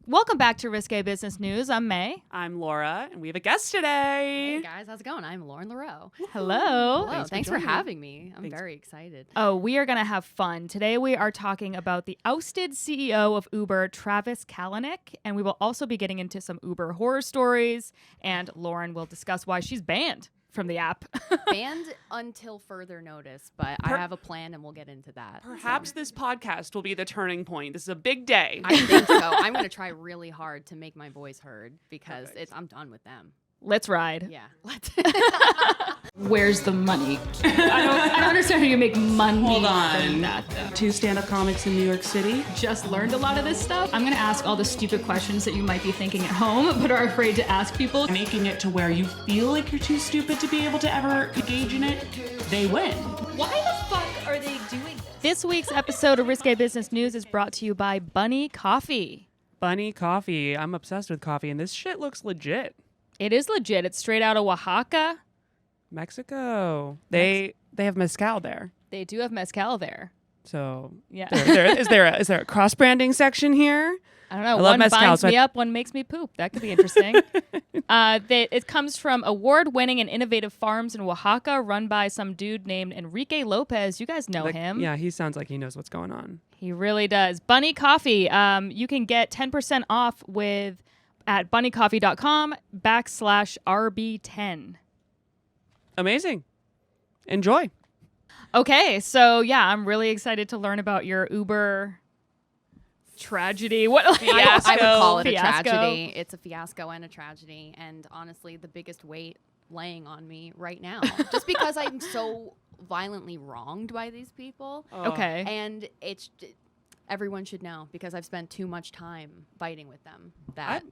Welcome back to Risque Business News. I'm Mae. I'm Laura, and we have a guest today. Hey guys, how's it going? I'm Lauren Des Leroux. Hello. Thanks for having me. I'm very excited. Oh, we are going to have fun. Today we are talking about the ousted CEO of Uber, Travis Kalanick, and we will also be getting into some Uber horror stories, and Lauren will discuss why she's banned from the app. Banned until further notice, but I have a plan and we'll get into that. Perhaps this podcast will be the turning point. This is a big day. I think so. I'm going to try really hard to make my voice heard because I'm done with them. Let's ride. Yeah. Let's. Where's the money? I don't understand how you make money. Hold on. From that, though. 2 stand-up comics in New York City. Just learned a lot of this stuff. I'm going to ask all the stupid questions that you might be thinking at home but are afraid to ask people. Making it to where you feel like you're too stupid to be able to ever engage in it, they win. Why the fuck are they doing this? This week's episode of Risque Business News is brought to you by Bunny Coffee. Bunny Coffee. I'm obsessed with coffee, and this shit looks legit. It is legit. It's straight out of Oaxaca. Mexico. They have mezcal there. They do have mezcal there. So Yeah. is there a cross-branding section here? I don't know. I love One mezcal, binds so me up, one makes me poop. That could be interesting. It comes from award-winning and innovative farms in Oaxaca, run by some dude named Enrique Lopez. You guys know him. Yeah, he sounds like he knows what's going on. He really does. Bunny Coffee. You can get 10% off at bunnycoffee.com/RB10. Amazing. Enjoy. Okay, so yeah, I'm really excited to learn about your Uber tragedy. What Fiasco. I would call it a Fiasco. tragedy. It's a fiasco and a tragedy. And honestly, the biggest weight laying on me right now. Just because I'm so violently wronged by these people. Okay. And everyone should know because I've spent too much time fighting with them that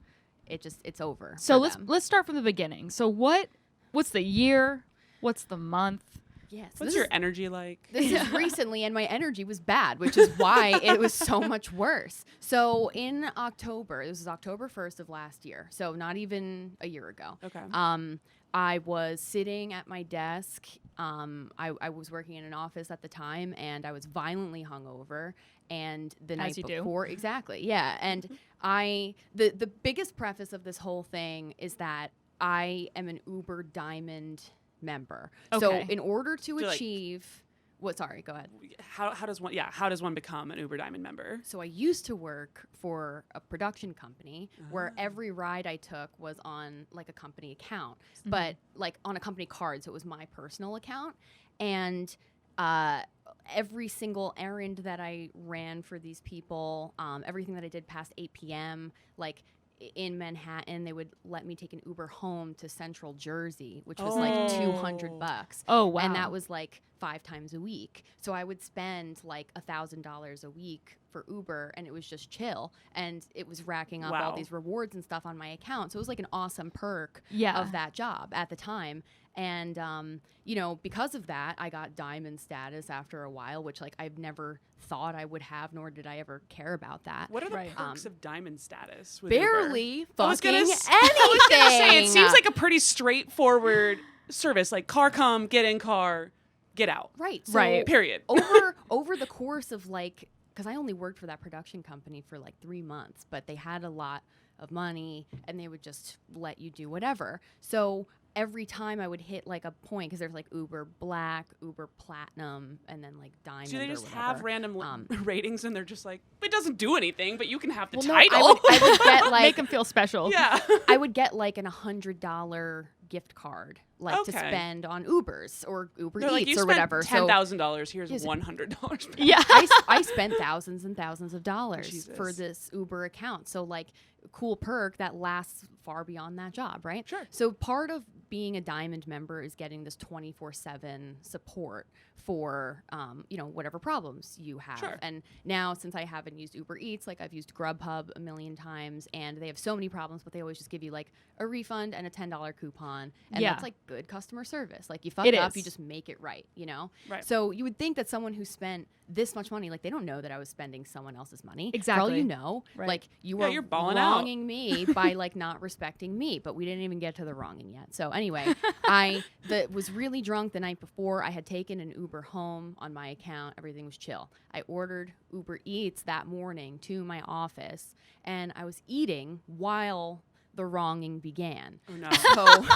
it's over. So for them. let's start from the beginning. So what's the year? What's the month? Yes. What's your energy like? This is recently, and my energy was bad, which is why it was so much worse. So in October, this was October 1st of last year, so not even a year ago. Okay. I was sitting at my desk. I was working in an office at the time, and I was violently hungover. And the night before, exactly, yeah. And the biggest preface of this whole thing is that I am an Uber Diamond member. Okay. So in order to achieve sorry, go ahead. How does one become an Uber Diamond member? So I used to work for a production company where every ride I took was on like a company account, but like on a company card, so it was my personal account. And every single errand that I ran for these people, everything that I did past 8 p.m., like in Manhattan, they would let me take an Uber home to Central Jersey, which was like $200. Oh, wow. And that was like 5 times a week. So I would spend like $1,000 a week for Uber, and it was just chill. And it was racking up all these rewards and stuff on my account. So it was like an awesome perk of that job at the time. And, because of that, I got diamond status after a while, which like I've never thought I would have, nor did I ever care about that. What are the perks of diamond status with barely Uber? fucking anything. I was gonna say, it seems like a pretty straightforward service, like car come, get in car, get out. Right. So Right. Period. over the course of like, because I only worked for that production company for like 3 months, but they had a lot of money and they would just let you do whatever. So every time I would hit like a point, because there's like Uber Black, Uber Platinum, and then like Diamond. Do they just or have whatever. random ratings and they're just like, it doesn't do anything, but you can have the Well, no, title? I would get like Make them feel special. Yeah. I would get like an $100 gift card, like to spend on Ubers or Uber They're like, Eats you or whatever. $10,000. Here's $100. Yeah. I spent thousands and thousands of dollars for this Uber account. So like cool perk that lasts far beyond that job, right? Sure. So part of being a Diamond member is getting this 24/7 support for, whatever problems you have. Sure. And now since I haven't used Uber Eats, like I've used Grubhub a million times and they have so many problems, but they always just give you like a refund and a $10 coupon. And that's like good customer service. Like you fuck up, you just make it right, Right. So you would think that someone who spent this much money, like they don't know that I was spending someone else's money. Exactly. For all you know, like you are you're balling out. wronging me by like not respecting me, but we didn't even get to the wronging yet. So anyway, anyway, I was really drunk the night before. I had taken an Uber home on my account. Everything was chill. I ordered Uber Eats that morning to my office, and I was eating while the wronging began. Oh, no. So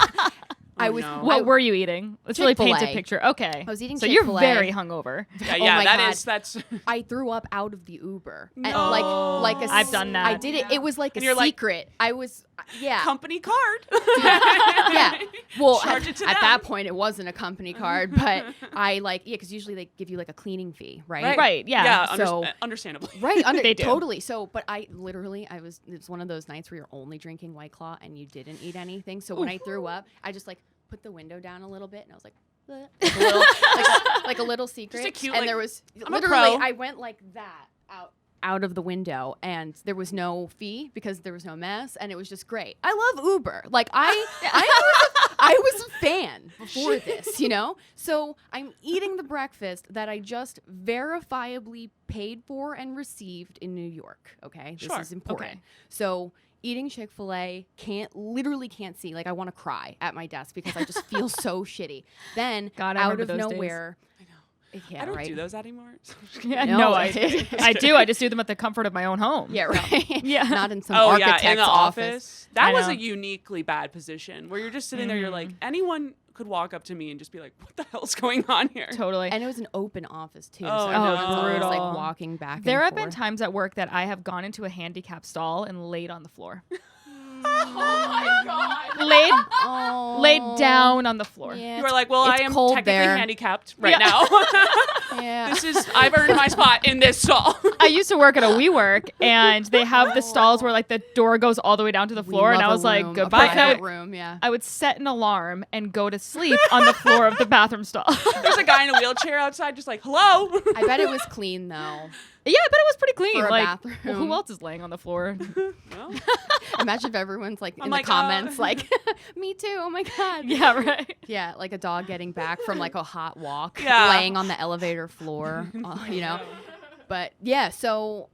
I was. no. What were you eating? Let's really paint a Chick-fil-A. picture. Okay. I was eating So you're Chick-fil-A. very hungover. Yeah, Oh yeah, my God. that's. I threw up out of the Uber. And No. I've done that. I did it. It was like And a you're like- secret. I was, yeah. Company card. Yeah. Well, Charge at it to that them. point, it wasn't a company card, but I because usually they give you like a cleaning fee, right? Right. Yeah. Yeah, So- understandably. Right. They do. Totally. So, but it was one of those nights where you're only drinking White Claw and you didn't eat anything. So when I threw up, I just like put the window down a little bit and I was like, bleh, like a little, like a little secret. Just a cute, and like, there was I'm a literally, pro. I went like that out of the window, and there was no fee because there was no mess, and it was just great. I love Uber. Like I was a fan before this, you know? So I'm eating the breakfast that I just verifiably paid for and received in New York. Okay. This Sure. is important. Okay. So eating Chick-fil-A literally can't see. Like I want to cry at my desk because I just feel so shitty. Then God, I out remember of those days. nowhere. Yeah, I don't right. do those anymore. Yeah, No, no, I do. I just do them at the comfort of my own home. Yeah, right. Yeah. Not in some Oh architect's yeah, in the office. That I was know. a uniquely bad position where you're just sitting there. You're like, anyone could walk up to me and just be like, "What the hell's going on here?" Totally. And it was an open office too. Oh, so no. everyone's always Brutal. like walking back. There and have been forth. times at work that I have gone into a handicap stall and laid on the floor. Oh my god! Laid down on the floor. Yeah, You were like, "Well, it's I am cold technically there. handicapped right Yeah. now. yeah. I've earned my spot in this stall." I used to work at a WeWork, and they have the stalls where like the door goes all the way down to the We floor, and love I a was like, room, a goodbye. And I private would, room, yeah. I would set an alarm and go to sleep on the floor of the bathroom stall. There's a guy in a wheelchair outside, just like, "Hello." I bet it was clean though. Yeah, I bet it was pretty clean. For a like, bathroom. well, who else is laying on the floor? Well, Imagine if everyone's like in the my comments, God. like, "Me too." Oh my god. Yeah, right. Yeah, like a dog getting back from like a hot walk, Yeah. laying on the elevator floor, you know. But yeah, so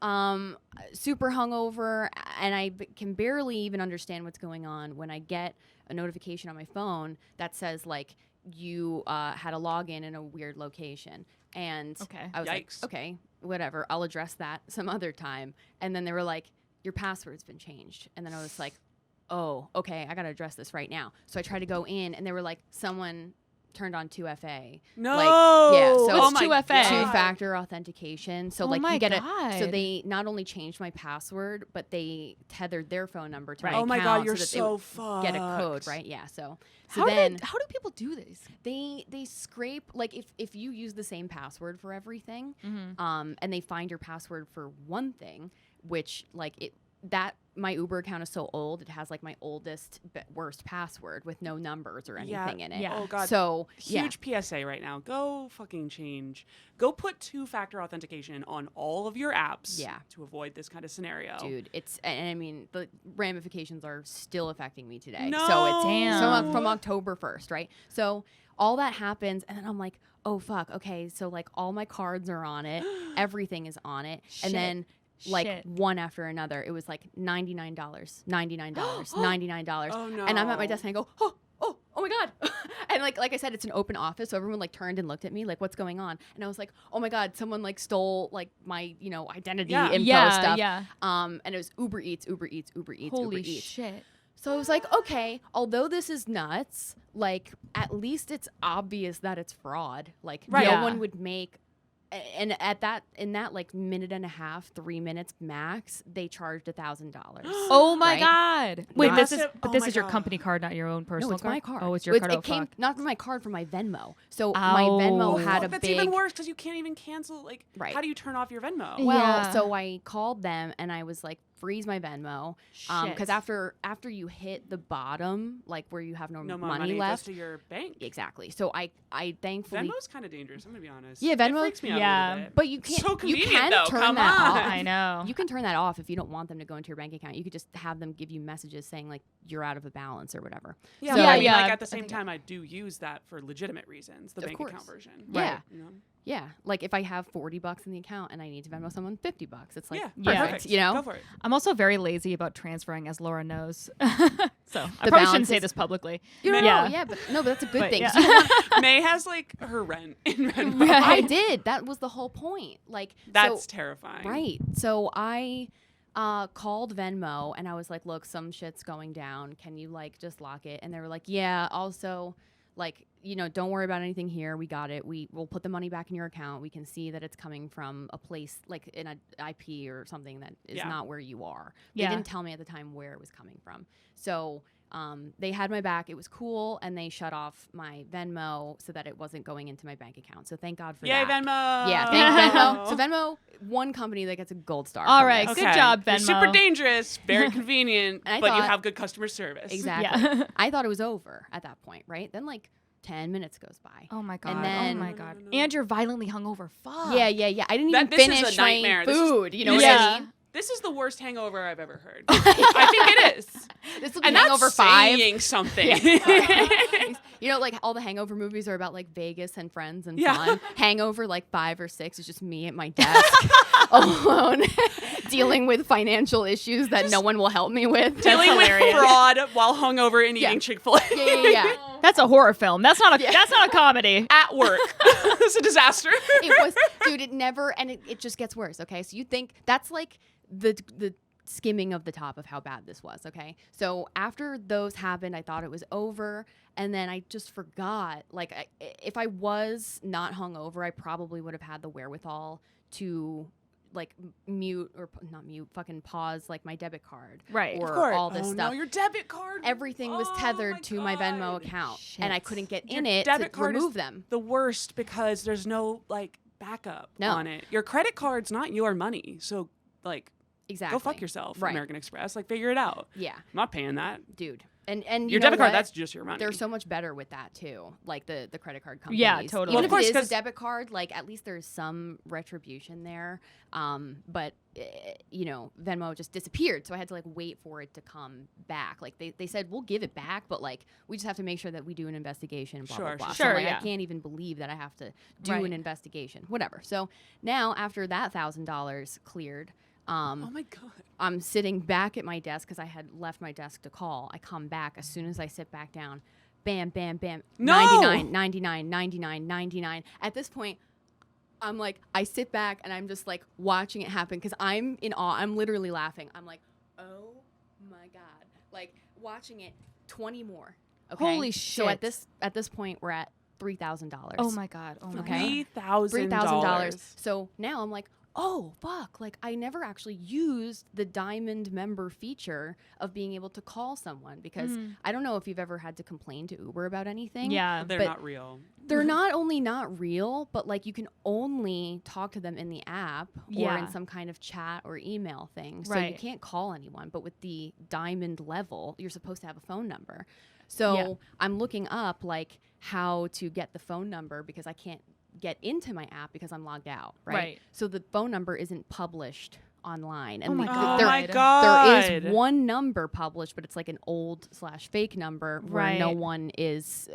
super hungover, and I can barely even understand what's going on when I get a notification on my phone that says like you had a login in a weird location, and Okay. I was Yikes. like, okay, whatever, I'll address that some other time. And then they were like, your password's been changed, and then I was like, oh, okay, I gotta address this right now. So I tried to go in, and they were like, someone turned on 2FA. no. Like, yeah, so What's it's 2FA? God. two-factor authentication. So Oh like my you get God. so they not only changed my password, but they tethered their phone number to Right. my Oh my account god, you're so that they so would fucked. get a code, right? Yeah. So How then do people do this? they scrape like if you use the same password for everything, Mm-hmm. and they find your password for one thing, which like my Uber account is so old, it has like my oldest worst password with no numbers or anything in it. Yeah. Oh god. So Huge PSA right now. Go fucking change. Go put two-factor authentication on all of your apps. Yeah. To avoid this kind of scenario. dude, and I mean the ramifications are still affecting me today. No. So it's Damn. from October 1st, right? So all that happens, and then I'm like, oh fuck, okay, so like all my cards are on it, everything is on it, Shit. and then like Shit. one after another, it was like $99, $99. Oh no. And I'm at my desk and I go, oh my god. And like I said, it's an open office, so everyone like turned and looked at me like, what's going on? And I was like, oh my god, someone like stole like my identity Yeah. info Yeah, stuff. yeah. And it was Uber Eats. Holy shit. So I was like, okay, although this is nuts, like at least it's obvious that it's fraud. Like Right. no Yeah. one would make. And in that like minute and a half, 3 minutes max, they charged $1,000. Oh my Right? God. Wait, this is Massive- but oh this my is your God. company card, not your own personal No, it's card. my card. Oh, it's your card. It Oh, came fuck. not from my card, from my Venmo. So my Oh. Venmo had a That's big. even worse because you can't even cancel. Like, Right. how do you turn off your Venmo? Well, Yeah. so I called them and I was like, freeze my Venmo, because Shit. after you hit the bottom, like where you have no No more money money goes left. to your bank. Exactly. So I thankfully. Venmo's kind of dangerous. I'm gonna be honest. Yeah, It Venmo- freaks me out Yeah. a little bit. But you can't. So you convenient, can though. turn Come that on. off. I know. You can turn that off if you don't want them to go into your bank account. You could just have them give you messages saying like you're out of a balance or whatever. Yeah, So- but I mean, Yeah, like at the I same think- time, I do use that for legitimate reasons, the Of bank course. account version. Yeah. You know? Yeah, like if I have $40 in the account and I need to Venmo someone $50, it's like Yeah. perfect, you know. Go for it. I'm also very lazy about transferring, as Laura knows. So I The probably balance shouldn't say is- this publicly. You know, Yeah. but that's a good But thing. yeah. 'cause you don't want- May has like her rent in Venmo. I did. That was the whole point. Like That's so, terrifying. right. So I called Venmo and I was like, look, some shit's going down. Can you like just lock it? And they were like, yeah. Also, like, you know, don't worry about anything here. We got it. We'll put the money back in your account. We can see that it's coming from a place like in an IP or something that is not where you are. Yeah. They didn't tell me at the time where it was coming from. So they had my back. It was cool. And they shut off my Venmo so that it wasn't going into my bank account. So thank God for Yay, that. Venmo. Yeah, thank Venmo. So Venmo, one company that gets a gold star. All from right, this. good job, You're Venmo. super dangerous, very convenient, And I but you thought- have good customer service. Exactly. Yeah. I thought it was over at that point, right? Then like 10 minutes goes by. Oh my god. And then- oh my god. And you're violently hungover. Fuck. Yeah. I didn't even This is a finish my nightmare. This is- food. You know what Yeah. I mean? This is the worst hangover I've ever heard. I think it is. This will be And Hangover that's 5. saying something. You know, like all the Hangover movies are about like Vegas and friends and Yeah. fun. Hangover like 5 or 6 is just me at my desk alone, dealing with financial issues that no one will help me with. Dealing with hilarious. fraud while hungover and Yeah. eating Chick-fil-A. Yeah. That's a horror film. That's not a comedy. At work. It's a disaster. It was, dude, it never, and it just gets worse, okay? So you think that's like the skimming of the top of how bad this was, okay? So after those happened, I thought it was over, and then I just forgot. Like, if I was not hungover, I probably would have had the wherewithal to like fucking pause like my debit card, Right. or Of course. all this Oh, stuff. no, your debit card. Everything was Oh tethered my to my Venmo God. account, and I Shit. couldn't get Your in it debit to card is remove them. the worst because there's no like backup No. on it. Your credit card's not your money, so like Exactly. go fuck yourself, Right. American Express. Like figure it out. Yeah, I'm not paying that. dude. And Your you know debit card, what? that's just your money. They're so much better with that too, like the credit card companies. Yeah, totally. Even Well, of if course, it is 'cause- a debit card, like at least there's some retribution there. But you know, Venmo just disappeared, so I had to like wait for it to come back. Like they said we'll give it back, but like we just have to make sure that we do an investigation. Blah Sure, blah blah. sure. So, like, Yeah. I can't even believe that I have to do Right. an investigation. Whatever. So now after that $1,000 cleared. oh my god. I'm sitting back at my desk because I had left my desk to call. I come back. As soon as I sit back down, bam, bam, bam. No! 99, 99, 99, 99. At this point, I'm like, I sit back and I'm just like watching it happen because I'm in awe. I'm literally laughing. I'm like, oh my God. Like watching it, 20 more. Okay? Holy So shit. at this point, we're at $3,000. Oh my god. Oh my Okay. god. $3,000. So now I'm like, oh, fuck. Like, I never actually used the diamond member feature of being able to call someone because I don't know if you've ever had to complain to Uber about anything. Yeah. They're but- not real. They're not only not real, but like you can only talk to them in the app or Yeah. in some kind of chat or email thing. So you Right. can't call anyone. But with the diamond level, you're supposed to have a phone number. So Yeah. I'm looking up like how to get the phone number because I can't get into my app because I'm logged out. Right. So the phone number isn't published online. And Oh my the- God. Oh there, my god. there is one number published, but it's like an old/fake number where no Right. one is,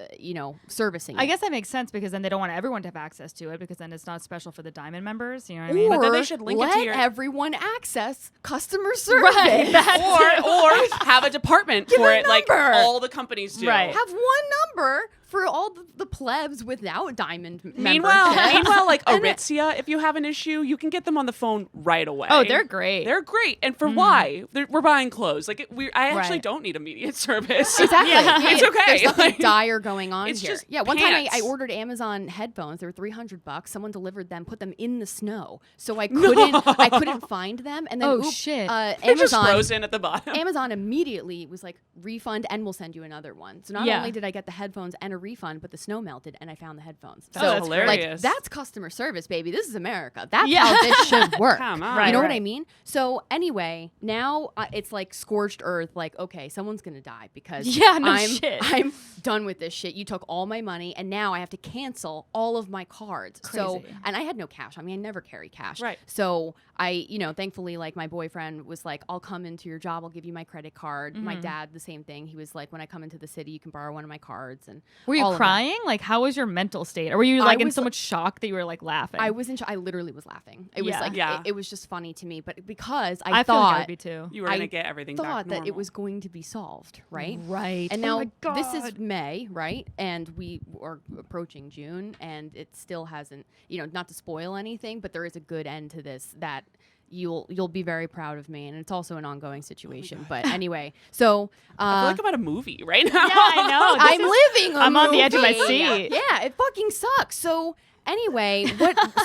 servicing I it. guess that makes sense because then they don't want everyone to have access to it because then it's not special for the diamond members. You know what I mean? Or But then they should link it to let your- everyone access customer service. Right. That's or have a department for a it, like number. all the companies do. Right. Have one number for all the plebs without diamond Meanwhile, membership. like And then- Aritzia, if you have an issue, you can get them on the phone right away. Oh, they're great. They're great. And for why? We're buying clothes. Like I actually Right. don't need immediate service. Exactly. Yeah. It's okay. There's nothing Like, dire going on it's here. just Yeah, one time I pants. ordered Amazon headphones. They were $300. Someone delivered them, put them in the snow, so I couldn't find them. And then Oh, shit. They're just Amazon frozen at the bottom. Amazon immediately was like, refund and we'll send you another one. So not Yeah. only did I get the headphones and a refund, but the snow melted and I found the headphones. Oh, so that's hilarious. Like that's customer service, baby. This is America. That's Yeah. how this should work. Come on. Right, You know what right. I mean? So anyway, now it's like scorched earth. Like, okay, someone's gonna die because Yeah, no shit. I'm done with this shit. You took all my money, and now I have to cancel all of my cards. So, Crazy. and I had no cash. I mean, I never carry cash. Right. So I, thankfully, like my boyfriend was like, "I'll come into your job. I'll give you my credit card." My dad, the same thing. He was like, "When I come into the city, you can borrow one of my cards." And Were you all of that. crying? Like, how was your mental state? Or were you I like in was so like- much shock that you were like laughing? I was I literally was laughing. It was Yeah. like Yeah. it was just funny to me, but because I I feel like I thought would be too. You were gonna get everything back thought that normal. it was going to be solved, right? Right. And Oh now my this is God. May, right? And we are approaching June, and it still hasn't, not to spoil anything, but there is a good end to this that you'll be very proud of me, and it's also an ongoing situation. But anyway, so I feel like I'm at a movie right now. Yeah, I know. This I'm is- living. I'm on the edge of my movie. seat. Yeah, it fucking sucks. So anyway,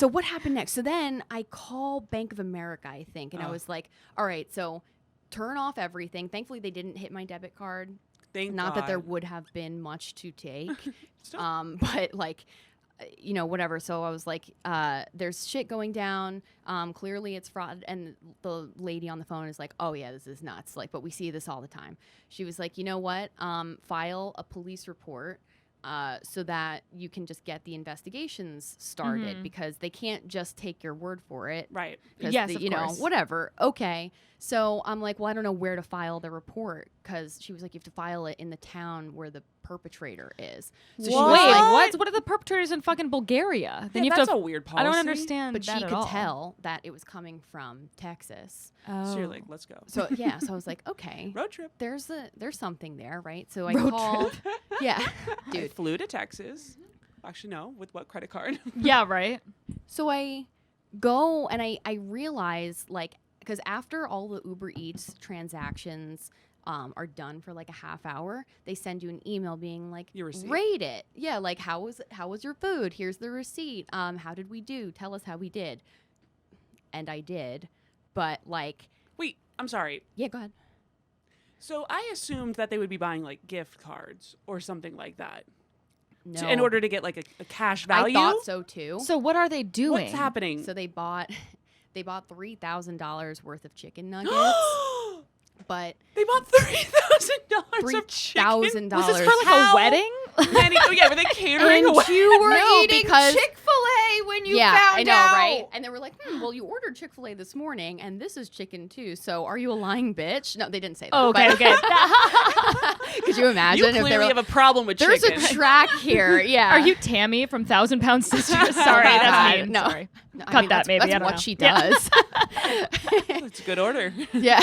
what happened next? So then I call Bank of America, I think, and I was like, all right, so turn off everything. Thankfully, they didn't hit my debit card. Thank Not that there God. would have been much to take, Still- but like, whatever. So I was like, there's shit going down. Clearly it's fraud. And the lady on the phone is like, oh yeah, this is nuts. Like, but we see this all the time. She was like, you know what? File a police report. So that you can just get the investigations started, because they can't just take your word for it. Right. 'Cause Yes, the, of you know, course. whatever. Okay. So I'm like, well, I don't know where to file the report, because she was like, you have to file it in the town where the perpetrator is. So she was Wait, like, what? What are the perpetrators in fucking Bulgaria? Then Yeah, you have that's to. a weird policy. I don't understand. but that she at could all. tell that it was coming from Texas. Oh. So you're like, let's go. So yeah, so I was like, okay, Road trip. there's something there, right? So I Road called. trip. Yeah, I dude. flew to Texas. Actually, no. With what credit card? Yeah, right. So I go and I realize, like, because after all the Uber Eats transactions are done for like a half hour, they send you an email being like, Your receipt. rate it. Yeah, like how was your food? Here's the receipt. How did we do? Tell us how we did. And I did, but like, Wait, I'm sorry. yeah, go ahead. So I assumed that they would be buying like gift cards or something like that No, in order to get like a cash I value. thought so too. So what are they doing? What's happening? So they bought $3,000 worth of chicken nuggets, but They bought $3,000 of chicken. $3,000. Was this for like How? a wedding? Oh yeah, were they catering? And away? you were No, eating because- Chick-fil-A when you Yeah, found I know, out. right? And they were like, well, you ordered Chick-fil-A this morning, and this is chicken too. So are you a lying bitch? No, they didn't say that. Oh, okay, okay. Could you imagine You if they clearly were have a problem with there's chicken. a track here. Yeah. Are you Tammy from 1,000 Pound Sisters? Sorry, my that's God, mean. no. Sorry. No, Cut that, that's, maybe, That's I don't what know. she Yeah. does. It's a good order. yeah.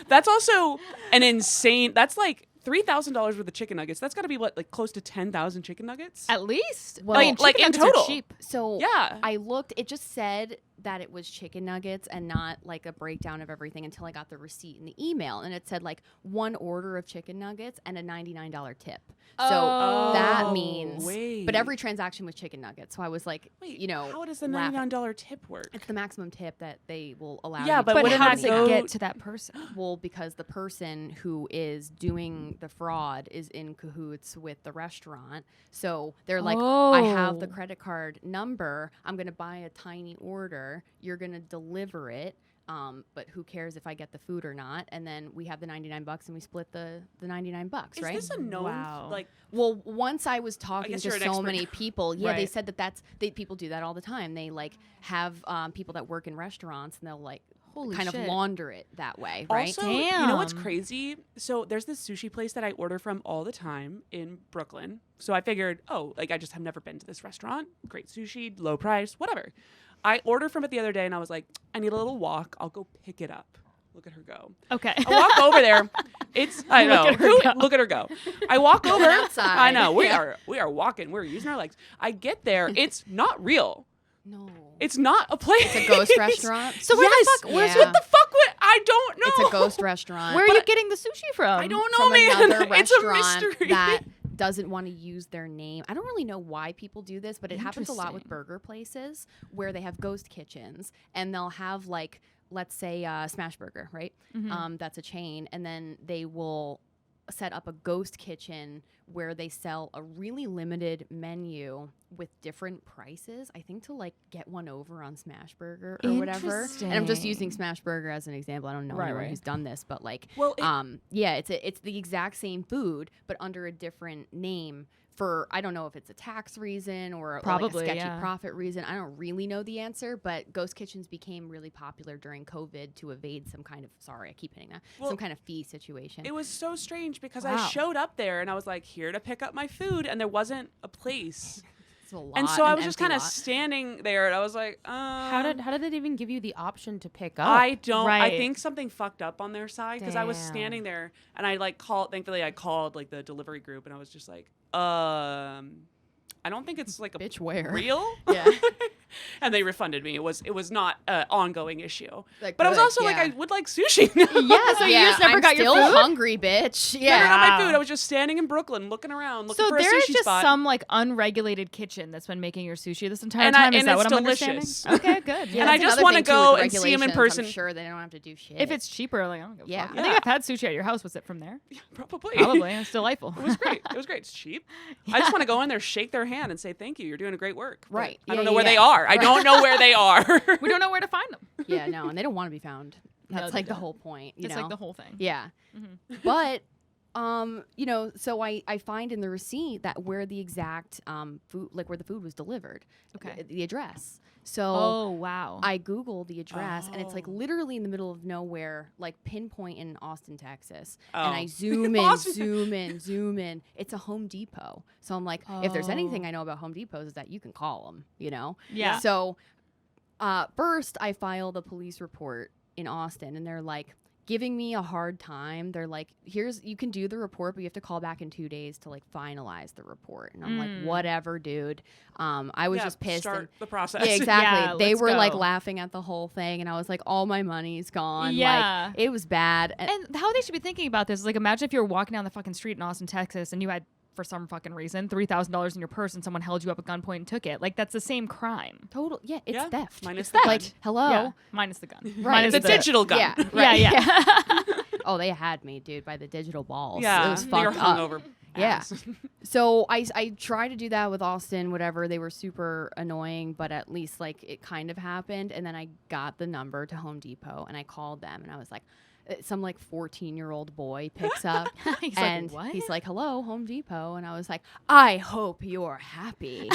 That's also an insane. That's like $3,000 worth of chicken nuggets. That's got to be what, like close to 10,000 chicken nuggets. At least. Well, I mean, like, chicken in nuggets are total. cheap. So Yeah. I looked. It just said that it was chicken nuggets and not like a breakdown of everything until I got the receipt in the email, and it said like one order of chicken nuggets and a $99 tip. So Oh. that means, wait. but every transaction was chicken nuggets. So I was like, Wait, you know, how does the laughing. $99 tip work? It's the maximum tip that they will allow. Yeah, you but to But wouldn't how that does it go- get to that person? well, because the person who is doing the fraud is in cahoots with the restaurant. So they're like, I have the Oh. credit card number. I'm going to buy a tiny order. You're going to deliver it. But who cares if I get the food or not? And then we have the $99 and we split the $99, Is right? this a known Wow. like? Well, once I was talking guess to you're an so expert. many people, yeah, they Right. said people do that all the time. They like have people that work in restaurants and they'll like Holy kind shit. of launder it that way, right? Also, you know what's Damn. crazy? So there's this sushi place that I order from all the time in Brooklyn. So I figured, oh, like I just have never been to this restaurant. Great sushi, low price, whatever. I ordered from it the other day and I was like, I need a little walk. I'll go pick it up. Look at her go. Okay. I walk over there. It's I know. Look at her go. Look at her go. I walk over. outside. I know. We Yeah. are walking. We're using our legs. I get there. It's not real. No. It's not a place. It's a ghost restaurant. So where yes. the fuck? Where's Yeah. What the fuck? I don't know. It's a ghost restaurant. Where are you getting the sushi from? I don't know, from man. another It's a restaurant mystery. that doesn't want to use their name. I don't really know why people do this, but it happens a lot with Interesting. burger places where they have ghost kitchens and they'll have like, let's say Smash Burger, right? Mm-hmm. That's a chain, and then they will set up a ghost kitchen where they sell a really limited menu with different prices. I think to like get one over on Smash Burger or whatever. And I'm just using Interesting. Smash Burger as an example. I don't know Right, anyone right. who's done this, but like, Well, it- yeah, it's the exact same food but under a different name for, I don't know if it's a tax reason or Probably, like a sketchy yeah. profit reason. I don't really know the answer, but ghost kitchens became really popular during COVID to evade some kind of, sorry, I keep hitting that, some kind of fee situation. It was so strange because Wow. I showed up there and I was like, here to pick up my food, and there wasn't a place. It's a lot, And so I an was just empty kind of lot. standing there, and I was like, How did it even give you the option to pick up? I don't. I Right. think something fucked up on their side because I was Damn. standing there and I like called. Thankfully, I called like the delivery group and I was just like, I don't think it's like a Bitch, where? real. Yeah. And they refunded me. It was not an ongoing issue. Like, But I was good, also like, yeah. I would like sushi now. Yeah, so you just never I'm got your still food? hungry, bitch. Never Yeah. got my Wow. food. I was just standing in Brooklyn, looking around, looking So for a there is sushi just spot. some like unregulated kitchen that's been making your sushi this entire And time. Is and that it's what I'm delicious. understanding? Okay, good. Yeah, And I that's just another wanna thing, too, go with and see 'em in regulations. person. I'm sure they don't have to do shit. If it's cheaper, like I don't give a Yeah. fuck. I think I've had sushi at your house. Was it from there? Probably. Probably. It's delightful. It was great. It was great. It's cheap. I just want to go in there, shake their hand, and say thank you. You're doing a great work. But Right. I Yeah, don't know yeah, where they yeah. are. I don't know where they are. We don't know where to find them. Yeah, no, and they don't want to be found. No, That's they like the don't. whole point. You It's know? like the whole thing. Yeah. But you know, so I find in the receipt that where the exact food, like where the food was delivered. Okay. The address. So Oh wow. I Googled the address and it's like Oh. literally in the middle of nowhere, like pinpoint in Austin, Texas. Oh. And I zoom in, Austin. zoom in. It's a Home Depot. So I'm like, if there's anything I know about Home Depots is that you can call them, you know? Yeah. So first I filed a police report in Austin and they're like giving me a hard time. They're like, you can do the report, but you have to call back in 2 days to like finalize the report. And I'm like, whatever, dude. I was Yeah, just pissed. Start and- the process. yeah, exactly. Yeah, they let's were like go. laughing at the whole thing, and I was like, all my money's gone. Yeah. Like, it was bad. And And how they should be thinking about this is like, imagine if you were walking down the fucking street in Austin, Texas, and you had, for some fucking reason, $3,000 in your purse, and someone held you up at gunpoint and took it. Like, that's the same crime. total, yeah, it's Yeah, theft. minus It's the theft. gun. Like, hello. Yeah. Minus the gun. Right. Minus The digital gun. Yeah, Yeah, right. yeah. Oh, they had me, dude, by the digital balls. Yeah. It was You're fucked up. hungover. Yeah. ass. So I tried to do that with Austin, whatever. They were super annoying, but at least like it kind of happened. And then I got the number to Home Depot and I called them and I was like, some like 14-year-old boy picks up He's and like, what? he's like, hello, Home Depot. And I was like, I hope you're happy.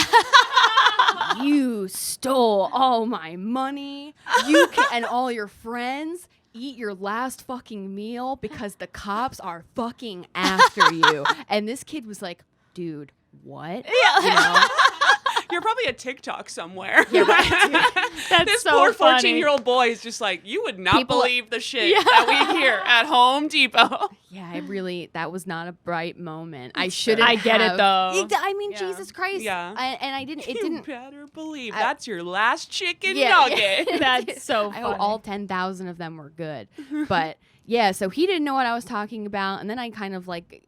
You stole all my money. You and all your friends. Eat your last fucking meal because the cops are fucking after you. And this kid was like, dude, what? Yeah. You know? You're probably a TikTok somewhere. Yeah, right. That's This so poor funny. 14-year-old boy is just like, you would not People- believe the shit that we hear at Home Depot. Yeah, that was not a bright moment. I shouldn't I get it, have- though. I mean, Yeah. Jesus Christ. Yeah. And I didn't, it You didn't. better believe I- that's your last chicken Yeah, nugget. yeah. That's so I funny. hope all 10,000 of them were good. But yeah, so he didn't know what I was talking about. And then I kind of like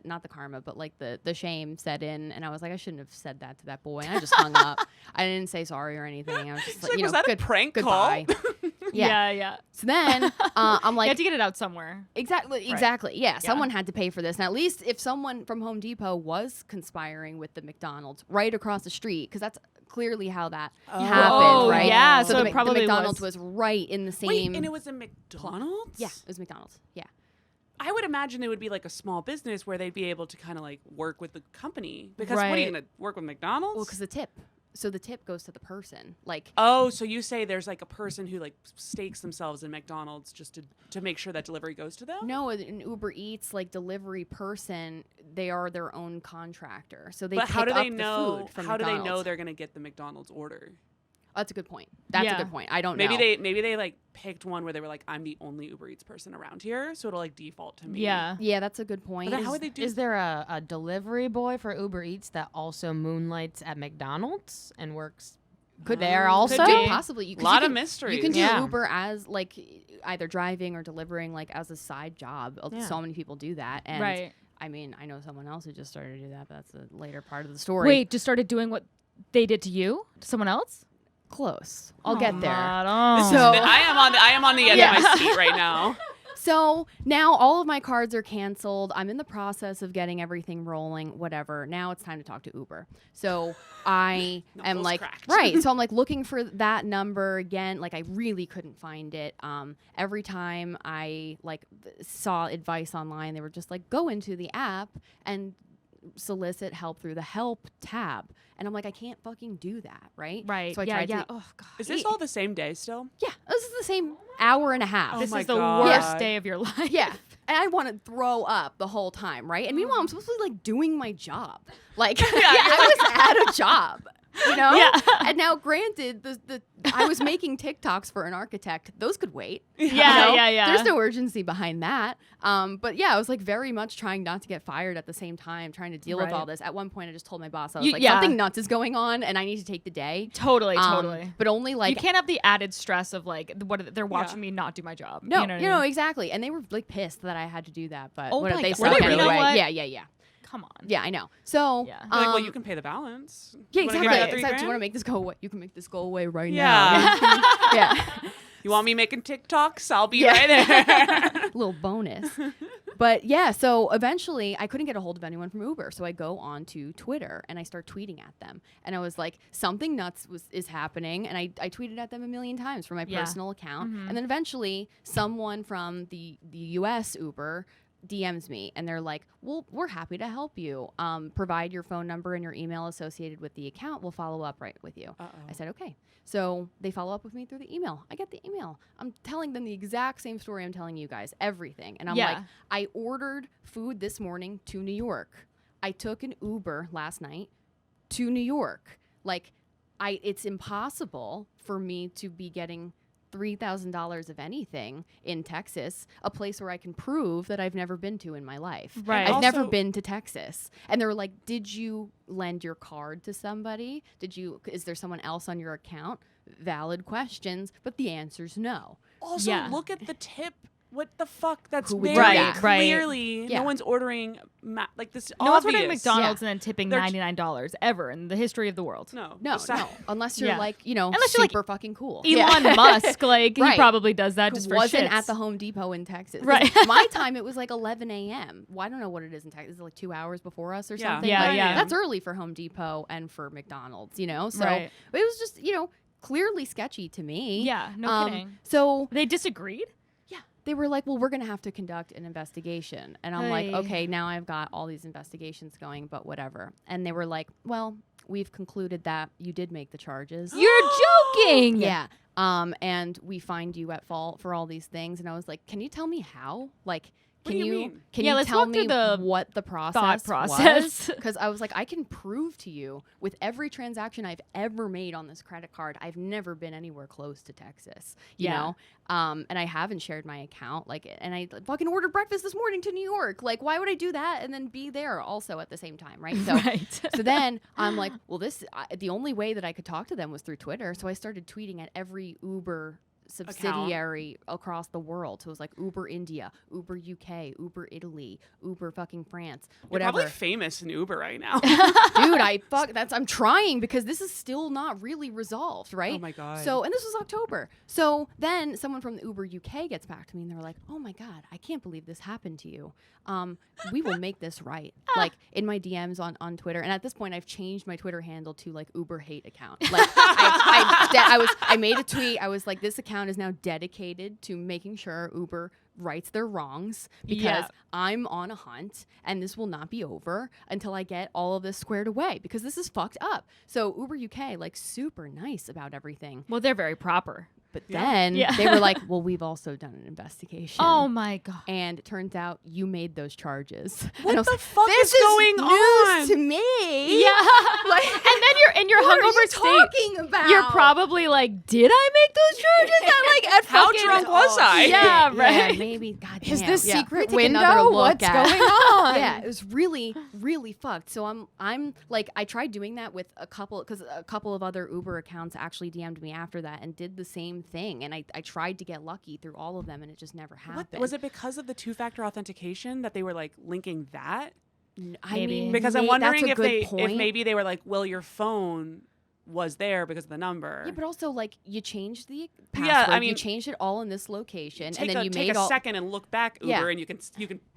not the karma, but like the shame set in. And I was like, I shouldn't have said that to that boy. And I just hung up. I didn't say sorry or anything. I was just It's like, like, you was know, that good, a prank goodbye. call? Yeah. Yeah. So then I'm You like, have to get it out somewhere. Exactly. Yeah, someone had to pay for this. And at least if someone from Home Depot was conspiring with the McDonald's right across the street, because that's clearly how that happened, right? yeah, so the, it probably the McDonald's was. was right in the Wait, same. and it was a McDonald's? yeah, it was McDonald's. Yeah. I would imagine it would be like a small business where they'd be able to kind of like work with the company. Because what are you Right. going to work with McDonald's? Well, because the tip. So the tip goes to the person. Like, Oh, so you say there's like a person who like stakes themselves in McDonald's just to make sure that delivery goes to them? no, an Uber Eats like delivery person, they are their own contractor. So they But pick how do they up know? the food from How do they know McDonald's. they're going to get the McDonald's order? That's a good point. That's Yeah. a good point. I don't Maybe know. maybe they like picked one where they were like, I'm the only Uber Eats person around here, so it'll like default to me. Yeah. Yeah, that's a good point. But then how would they do? Is there a delivery boy for Uber Eats that also moonlights at McDonald's and works there also? Could be. Possibly. You, 'cause Lot you of can- mysteries. You can do Yeah. Uber as like either driving or delivering like as a side job. Yeah. So many people do that. And Right. I mean, I know someone else who just started to do that, but that's a later part of the story. Wait, just started doing what they did to you? To someone else? Close. I'll get there. Oh. So- I am on the edge Yeah. of my seat right now. So now all of my cards are canceled. I'm in the process of getting everything rolling, whatever. Now it's time to talk to Uber. So I am Knuckles like, cracked. right. So I'm like looking for that number again. Like I really couldn't find it. Every time I like saw advice online, they were just like, go into the app and solicit help through the help tab. And I'm like, I can't fucking do that, right? Right. So I yeah, tried yeah. to. Oh god. Is this all the same day still? Yeah, this is the same hour and a half. Oh This my is the God. worst day of your life. Yeah. And I want to throw up the whole time, right? And meanwhile, I'm supposed to be like doing my job. Like, I was at a job, you know? Yeah. And now, granted, I was making TikToks for an architect. Those could wait. Yeah, yeah. There's no urgency behind that. But yeah, I was like very much trying not to get fired at the same time, trying to deal with all this. At one point, I just told my boss, I was like, something nuts is going on and I need to take the day. Totally, totally. But only like. You can't have the added stress of like what they're watching me not do my job. No, you know what I mean? exactly. And they were like pissed that I had to do that. But Oh whatever, my they God. suck Were they anyway. really? Yeah. Come on. Yeah, I know. So, Yeah. You're like, well, you can pay the balance. yeah, You wanna exactly. give me that It's $3 like, do grand? you want to make this go away? You can make this go away right Yeah. now. Yeah. You want me making TikToks? I'll be Yeah. right there. Little bonus. But yeah, so eventually I couldn't get a hold of anyone from Uber. So I go on to Twitter and I start tweeting at them. And I was like, something nuts is happening. And I tweeted at them a million times from my personal account. And then eventually someone from the US Uber DMs me and they're like, well, we're happy to help you. Provide your phone number and your email associated with the account. We'll follow up right with you. I said, okay. So they follow up with me through the email. I get the email. I'm telling them the exact same story I'm telling you guys, everything. And I'm like, I ordered food this morning to New York. I took an Uber last night to New York. Like, it's impossible for me to be getting $3,000 of anything in Texas, a place where I can prove that I've never been to in my life. Right. I've never Also- been to Texas. And they were like, did you lend your card to somebody? Is there someone else on your account? Valid questions, but the answer's no. Also, Yeah. look at the tip. What the fuck? That's Who would very do that? clearly Yeah. no one's ordering like this. No one's ordering obvious. McDonald's and then tipping They're- $99 ever in the history of the world. No, No, unless you're Yeah. like, Unless you're like super fucking cool. Elon Musk, like Right. he probably does that Who just for wasn't shits. at the Home Depot in Texas. 'Cause Right. my time, it was like 11 a.m. Well, I don't know what it is in Texas. Is it like 2 hours before us or Yeah. something? Yeah, Like, yeah. That's early for Home Depot and for McDonald's, you know? So Right. but it was just, clearly sketchy to me. Yeah, no kidding. So They disagreed? yeah, they were like, well, we're going to have to conduct an investigation. And I'm like, Hey. okay, now I've got all these investigations going, but whatever. And they were like, well, we've concluded that you did make the charges. You're joking. Yeah. And we find you at fault for all these things. And I was like, can you tell me how? Like, What can do you you mean? can Yeah, you let's tell walk through me the what the process thought process. Because I was like, I can prove to you with every transaction I've ever made on this credit card, I've never been anywhere close to Texas. You know? And I haven't shared my account. And I fucking ordered breakfast this morning to New York. Like, why would I do that and then be there also at the same time, right? So Right. so then I'm like, well, the only way that I could talk to them was through Twitter. So I started tweeting at every Uber subsidiary across the world. So it was like Uber India, Uber UK, Uber Italy, Uber fucking France, You're whatever. probably famous in Uber right now. Dude, I'm trying because this is still not really resolved, right? Oh my God. So, and this was October. So then someone from the Uber UK gets back to me and they're like, "Oh my God, I can't believe this happened to you. We will make this right." Like in my DMs on Twitter, and at this point I've changed my Twitter handle to like Uber hate account. Like I made a tweet. I was like, this account is now dedicated to making sure Uber rights their wrongs because I'm on a hunt and this will not be over until I get all of this squared away because this is fucked up. So Uber UK, like super nice about everything. Well, they're very proper. But then Yeah. they were like, well, we've also done an investigation. Oh my God. And it turns out you made those charges. What And I was the like, fuck this is going news on? to me. Yeah. Like, And then you're in your what are hungover you state. talking about? You're probably like, did I make those charges? At How fucking- drunk was I? Yeah, right. Yeah, maybe. God Is damn. this Yeah. secret Take another window? look What's at- going on? Yeah, it was really, really fucked. So I'm like, I tried doing that with a couple of other Uber accounts actually DM'd me after that and did the same thing. And I tried to get lucky through all of them, and it just never happened. What, was it because of the two-factor authentication that they were like linking that? I Maybe. mean, Because I'm that's wondering a if good if point. maybe they were like, well, your phone was there because of the number. Yeah, but also like you changed the Yeah, password. I mean- you changed it all in this location, take and then you take made a all. second and look back, Uber, Yeah. and you can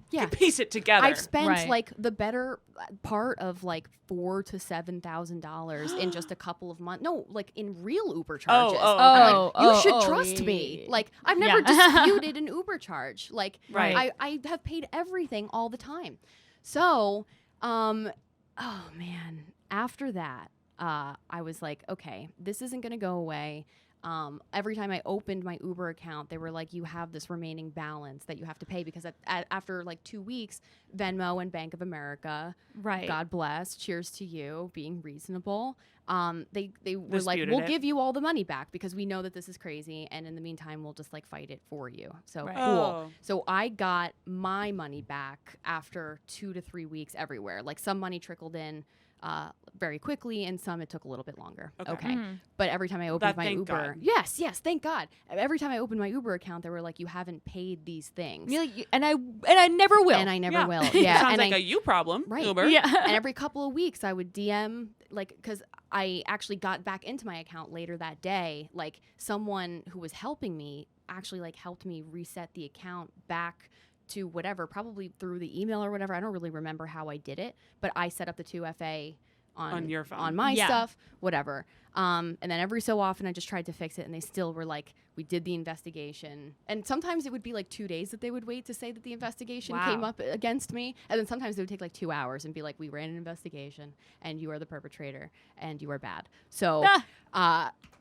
Yeah. piece it together. I've spent Right. like the better part of like $4,000 to $7,000 in just a couple of months. No, like in real Uber charges. oh, I'm okay. like, you should oh, trust yeah, me. yeah, yeah. Like I've never Yeah. disputed an Uber charge. Like Right. I have paid everything all the time. So Oh man. After that, I was like, okay, this isn't gonna go away. Every time I opened my Uber account, they were like, you have this remaining balance that you have to pay because after like 2 weeks, Venmo and Bank of America, Right. God bless, cheers to you being reasonable. They were like, Disputed we'll it. give you all the money back because we know that this is crazy, and in the meantime, we'll just like fight it for you. So Right. cool. Oh. So I got my money back after 2 to 3 weeks everywhere. Like some money trickled in very quickly, and some it took a little bit longer. Okay. Mhm. But every time I opened my thank Uber, God. yes, thank God. Every time I opened my Uber account, they were like, "You haven't paid these things," And I never will. and I never Yeah. will. Sounds Yeah, and like I, a you problem, Right. Uber. yeah. and every couple of weeks I would DM, like, because I actually got back into my account later that day. Like someone who was helping me actually like helped me reset the account back to whatever, probably through the email or whatever. I don't really remember how I did it, but I set up the 2FA On your phone. on my Yeah. stuff, whatever. And then every so often I just tried to fix it, and they still were like, we did the investigation. And sometimes it would be like 2 days that they would wait to say that the investigation Wow. came up against me. And then sometimes it would take like 2 hours and be like, we ran an investigation and you are the perpetrator and you are bad. So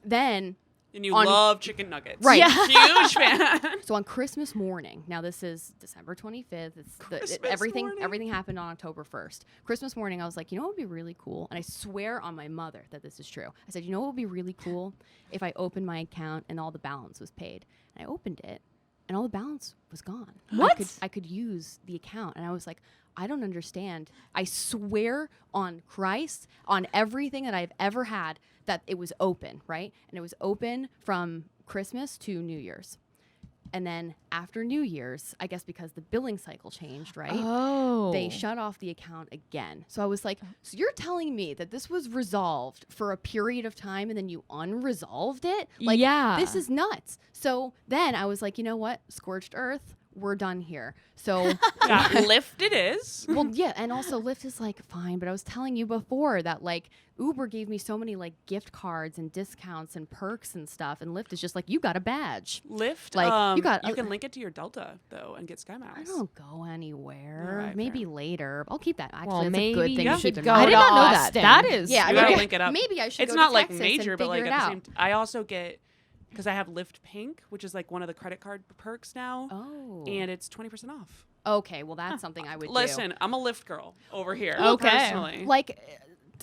then And you On- love chicken nuggets. Right. Yeah. Huge fan. So on Christmas morning, now this is December 25th. Christmas Everything morning. everything happened on October 1st. Christmas morning, I was like, you know what would be really cool? And I swear on my mother that this is true. I said, you know what would be really cool if I opened my account and all the balance was paid. And I opened it, and all the balance was gone. What? I could use the account, and I was like, I don't understand. I swear on Christ, on everything that I've ever had, that it was open, right? And it was open from Christmas to New Year's. And then after New Year's, I guess because the billing cycle changed, right? Oh. They shut off the account again. So I was like, so you're telling me that this was resolved for a period of time and then you unresolved it? Like, Yeah. this is nuts. So then I was like, you know what? Scorched earth. We're done here. So, Yeah, Lyft it is. well, yeah. And also Lyft is like, fine. But I was telling you before that like Uber gave me so many like gift cards and discounts and perks and stuff. And Lyft is just like, you got a badge. Lyft, Like, you got- you can link it to your Delta though and get Sky Miles. I don't go anywhere. Alright, Maybe fair. later. I'll keep that. Actually, Well, that's maybe a good thing you to should keep in go mind. I did to not know Austin. that. That is. Yeah, You I gotta mean, link it up. Maybe I should It's go not to like Texas major, and but like figure at it the out. same I also get because I have Lyft Pink, which is like one of the credit card perks now, Oh. and it's 20% off. Okay, well that's something I would Listen, I'm a Lyft girl over here. Okay. Personally. do. Like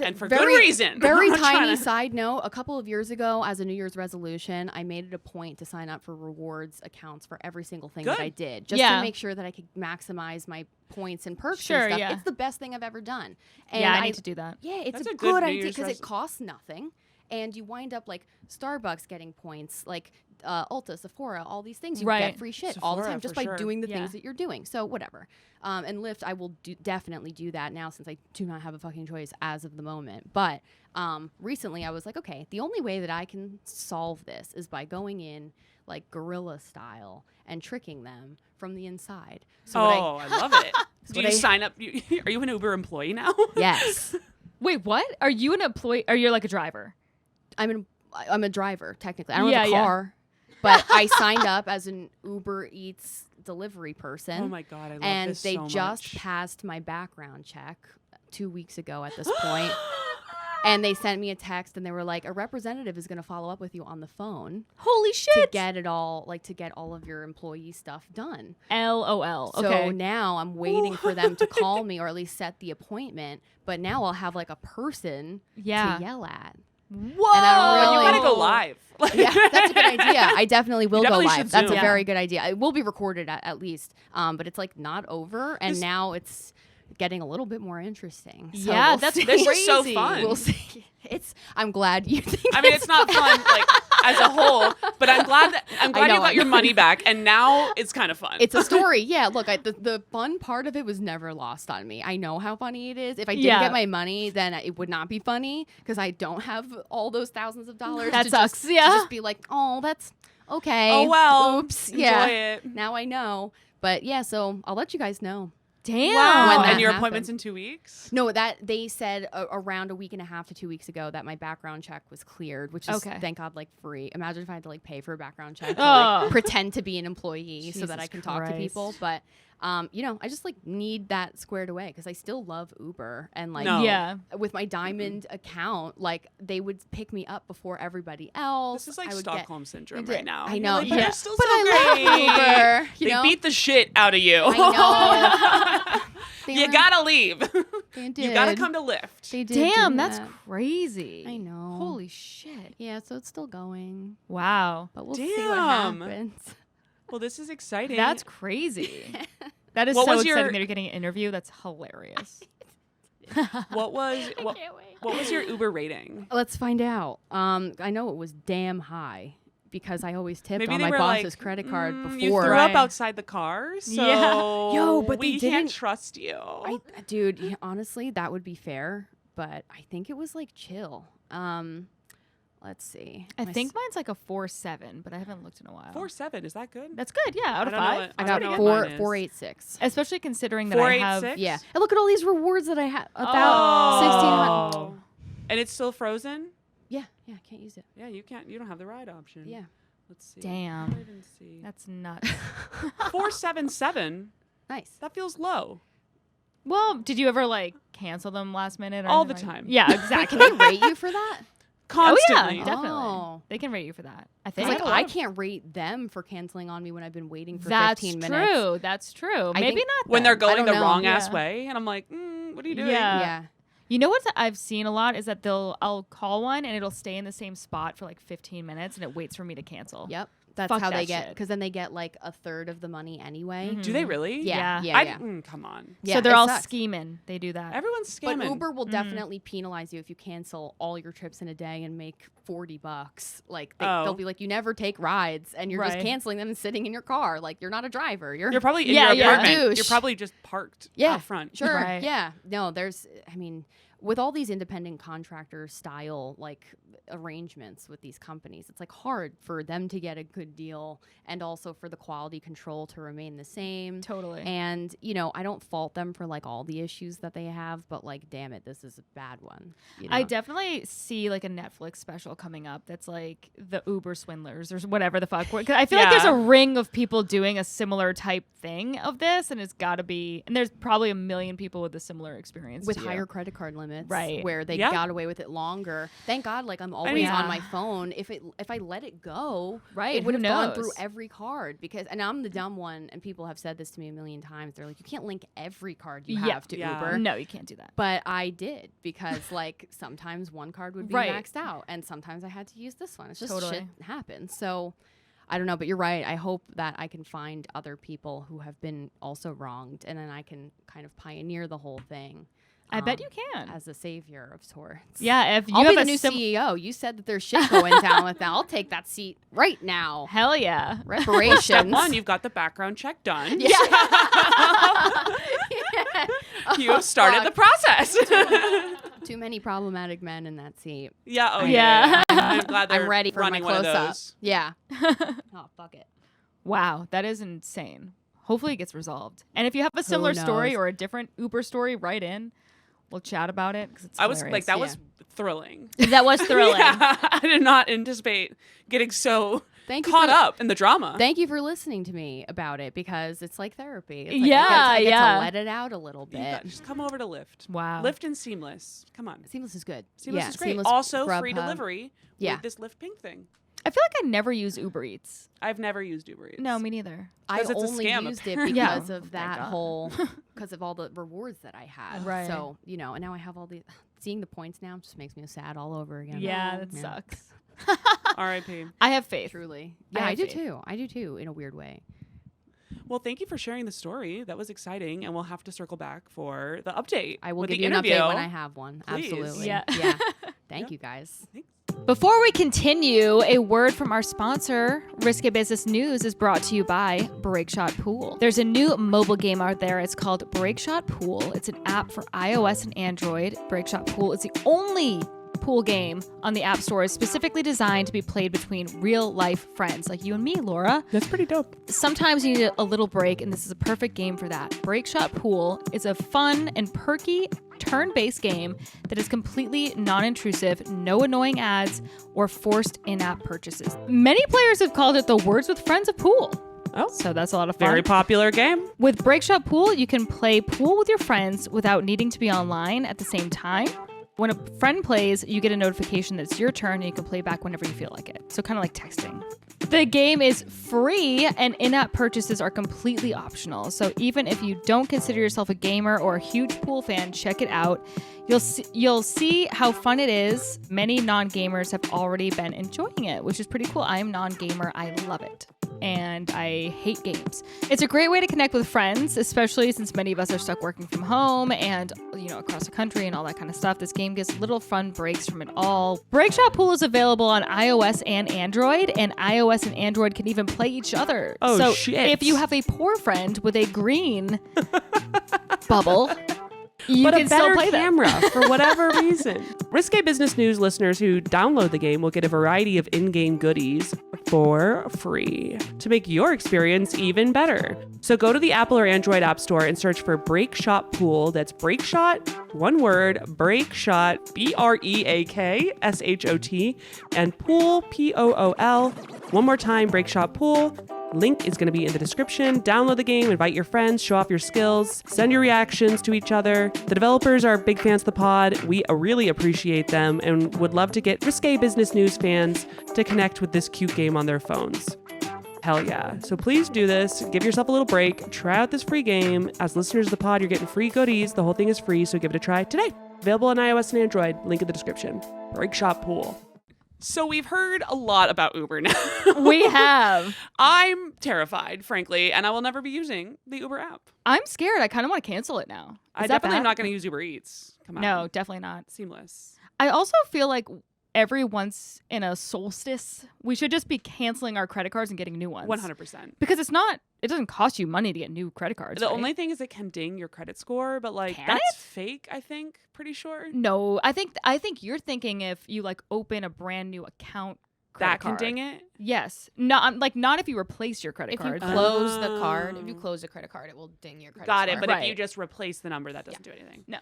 And for very, good reason. Very I'm trying tiny to- side note, a couple of years ago as a New Year's resolution, I made it a point to sign up for rewards accounts for every single thing that Good. I did. Just Yeah. to make sure that I could maximize my points and perks Sure, and stuff. yeah. It's the best thing I've ever done. And Yeah, I need to do that. Yeah, it's That's a a good good New idea Year's because it costs nothing. And you wind up like Starbucks getting points, like Ulta, Sephora, all these things. You Right. get free shit all the Sephora, time just for by sure. doing the Yeah. things that you're doing. So whatever. And Lyft, I will definitely do that now since I do not have a fucking choice as of the moment. But recently I was like, okay, the only way that I can solve this is by going in like guerrilla style and tricking them from the inside. So what Oh, I love it. Do what you I- sign up? Are you an Uber employee now? yes, Wait, what? Are you an employee? Or you're like a driver? I'm a driver technically. I don't have a Yeah, yeah. car, but I signed up as an Uber Eats delivery person. Oh my god, I love and this they so just much. passed my background check 2 weeks ago at this point. And they sent me a text and they were like, a representative is going to follow up with you on the phone Holy to shit. get it all, like to get all of your employee stuff done. LOL. So Okay. now I'm waiting for them to call me or at least set the appointment. But now I'll have like a person Yeah. to yell at. Whoa. And I don't Oh, you really- gotta go live. Yeah, that's a good idea. I definitely will go definitely live. should That's Zoom. a very good idea. It will be recorded at least. But it's like not over. And This- now it's getting a little bit more interesting. So Yeah, we'll that's see. This is so Crazy. fun. We'll see. I'm glad you think. I mean, it's not fun like as a whole, but I'm glad you know, I got your know. money back, and now it's kind of fun. It's a story. Yeah, look, the fun part of it was never lost on me. I know how funny it is. If I didn't Yeah. get my money, then it would not be funny because I don't have all those thousands of dollars. That to sucks, Just, yeah. To just be like, oh, that's okay. oh well. Oops. Enjoy Yeah. it. Now I know. But yeah, so I'll let you guys know. Damn. Wow. When that And your happened. appointment's in 2 weeks. No, that they said around a week and a half to 2 weeks ago that my background check was cleared, which is Okay. thank God like free. Imagine if I had to like pay for a background check to Oh. like, pretend to be an employee so that I Jesus can talk to Christ. people. But I just like need that squared away because I still love Uber and like No. Yeah. with my diamond account, like they would pick me up before everybody else. This is like I would Stockholm syndrome They right did. now. I You're know. like, but Yeah. they're still But so I great. love Uber. They beat the shit out of you. I know. You gotta leave. They You gotta did. come to Lyft. They did Damn, do that's that. crazy. I know. Holy shit. Yeah, so it's still going, Wow. but we'll see what Damn. happens. Well, this is exciting. That's crazy. That is What so was exciting your- that you're getting an interview. That's hilarious. what was what, Can't wait. what was your Uber rating? Let's find out. I know it was damn high because I always tipped Maybe on they my were boss's like, credit card You before. threw Right. up outside the car, so Yeah. Yo, but we they can't didn't- trust you. Dude, honestly, that would be fair, but I think it was like chill. Let's see. I My think mine's like a 4.7, but I haven't looked in a while. 4.7, is that good? That's good. Yeah, out I of don't know 5. what- I I got don't know what mine is. 4.86. Especially considering that I have 4.86? Yeah, and look at all these rewards that I have. About 1,600. Oh. And it's still frozen? Yeah, I can't use it. Yeah, you can't. You don't have the ride option. Yeah. Let's see. Damn. I don't even see. That's nuts. 477. Nice. That feels low. Well, did you ever like cancel them last minute? Or All anything the like- time. Yeah, exactly. Can they rate you for that? Constantly. Oh yeah, definitely. Oh. They can rate you for that. I 'Cause, think. like, a lot I of- can't rate them for canceling on me when I've been waiting for That's 15 true. minutes. That's true. I Maybe think- not When they're then. going don't the know. wrong ass Yeah. way, and I'm like, what are you doing? Yeah. Yeah. You know what I've seen a lot is that I'll call one and it'll stay in the same spot for like 15 minutes and it waits for me to cancel. Yep. That's Fuck how that they get, shit. because then they get like a third of the money anyway. Mhm. Do they really? Yeah. Yeah. Yeah. Come on. Yeah, So they're it all sucks. scheming. They do that. Everyone's But scamming. Uber will definitely penalize you if you cancel all your trips in a day and make $40. Like they'll be like, you never take rides, and you're just Right. canceling them and sitting in your car. Like you're not a driver. You're probably in Yeah, your yeah. apartment. You're Douche. probably just parked Yeah, out front. sure. Right. Yeah. No, with all these independent contractor style like arrangements with these companies, it's like hard for them to get a good deal and also for the quality control to remain the same. Totally. And, I don't fault them for like all the issues that they have, but like, damn it, this is a bad one. I definitely see like a Netflix special coming up that's like the Uber swindlers or whatever the fuck. 'Cause I feel like there's a ring of people doing a similar type thing of this, and it's got to be, and there's probably a million people with a similar experience with to you. higher credit card limits, Right. where they Yeah. got away with it longer. Thank God, like I'm always mean- on Yeah. my phone. If I let it go, Right, it would who have gone through knows? every card and I'm the dumb one, and people have said this to me a million times. They're like, you can't link every card you Yeah. have to Yeah. Uber. No, you can't do that. But I did, because like sometimes one card would be Right. maxed out and sometimes I had to use this one. It's just Totally. shit happens. So I don't know, but you're right. I hope that I can find other people who have been also wronged, and then I can kind of pioneer the whole thing. I bet you can. As a savior of sorts. Yeah, if you I'll have be the a new sim- CEO. You said that there's shit going down with that. I'll take that seat right now. Hell yeah. Reparations. Step one, you've got the background check done. Yeah. You have started the process. Too many problematic men in that seat. Yeah. Oh, Yeah. yeah. I'm glad they're I'm ready for my running one of close up. those. Yeah. Oh, fuck it. Wow, that is insane. Hopefully it gets resolved. And if you have a similar story knows? or a different Uber story, write in. We'll chat about it because it's I was hilarious. like, that was thrilling. That was thrilling. Yeah, I did not anticipate getting so Thank you caught for- up in the drama. Thank you for listening to me about it, because it's like therapy. It's like Yeah, I get yeah. to let it out a little You bit. got- just come over to Lyft. Wow. Lyft and Seamless. Come on. Seamless is good. Seamless yeah, is great. Seamless, Also, free Grubhub. delivery Yeah. with this Lyft Pink thing. I feel like I never use Uber Eats. I've never used Uber Eats. No, me neither. I 'Cause it's a only scam, used it apparently. because Yeah. of Thank that God. whole, because of all the rewards that I had. Right. So, and now I have all the, seeing the points now just makes me sad all over again. Yeah, that Yeah. sucks. R.I.P. I have faith. Truly. I Yeah, I have do faith. too. I do too, in a weird way. Well, thank you for sharing the story. That was exciting, and we'll have to circle back for the update. I will with give the you an interview. update when I have one. Please. Absolutely. Yeah. Yeah. Thank you guys. Before we continue, a word from our sponsor, Risque Business News, is brought to you by Breakshot Pool. There's a new mobile game out there. It's called Breakshot Pool. It's an app for iOS and Android. Breakshot Pool is the only pool game on the App Store, is specifically designed to be played between real-life friends like you and me, Laura. That's pretty dope. Sometimes you need a little break, and this is a perfect game for that. Breakshot Pool is a fun and perky turn-based game that is completely non-intrusive, no annoying ads or forced in-app purchases. Many players have called it the Words with Friends of Pool. Oh, So that's a lot of fun. very popular game. With Breakshot Pool, you can play pool with your friends without needing to be online at the same time. When a friend plays, you get a notification that it's your turn and you can play back whenever you feel like it. So kind of like texting. The game is free and in-app purchases are completely optional. So even if you don't consider yourself a gamer or a huge pool fan, check it out. You'll see how fun it is. Many non-gamers have already been enjoying it, which is pretty cool. I'm non-gamer. I love it. And I hate games. It's a great way to connect with friends, especially since many of us are stuck working from home and, across the country and all that kind of stuff. This game gives little fun breaks from it all. Breakshot Pool is available on iOS and Android, and iOS and Android can even play each other. Oh, so shit. if you have a poor friend with a green bubble, you but can a better still play them. camera for whatever reason. Risque Business News listeners who download the game will get a variety of in-game goodies for free to make your experience even better. So go to the Apple or Android App Store and search for Breakshot Pool. That's Breakshot, one word, Breakshot, BREAKSHOT, and Pool, POOL. One more time, Breakshot Pool. Link is going to be in the description. Download the game, invite your friends, show off your skills, send your reactions to each other. The developers are big fans of the pod. We really appreciate them and would love to get Risque Business News fans to connect with this cute game on their phones. Hell yeah. So please do this. Give yourself a little break. Try out this free game. As listeners of the pod, you're getting free goodies. The whole thing is free, so give it a try today. Available on iOS and Android. Link in the description. Breakshot Pool. So we've heard a lot about Uber now. We have. I'm terrified, frankly, and I will never be using the Uber app. I'm scared. I kind of want to cancel it now. I Is that definitely am bad? not going to use Uber Eats. Come on. No, definitely not. Seamless. I also feel like every once in a solstice, we should just be canceling our credit cards and getting new ones. 100%. Because it doesn't cost you money to get new credit cards. The right? only thing is it can ding your credit score, but Can that's it? fake, I think. Pretty sure. No, I think you're thinking if you open a brand new account. That can card. ding it? Yes. No, I'm not if you replace your credit If you card. close the card, if you close the credit card, it will ding your credit Got score. it, but Right. if you just replace the number, that doesn't do anything. No.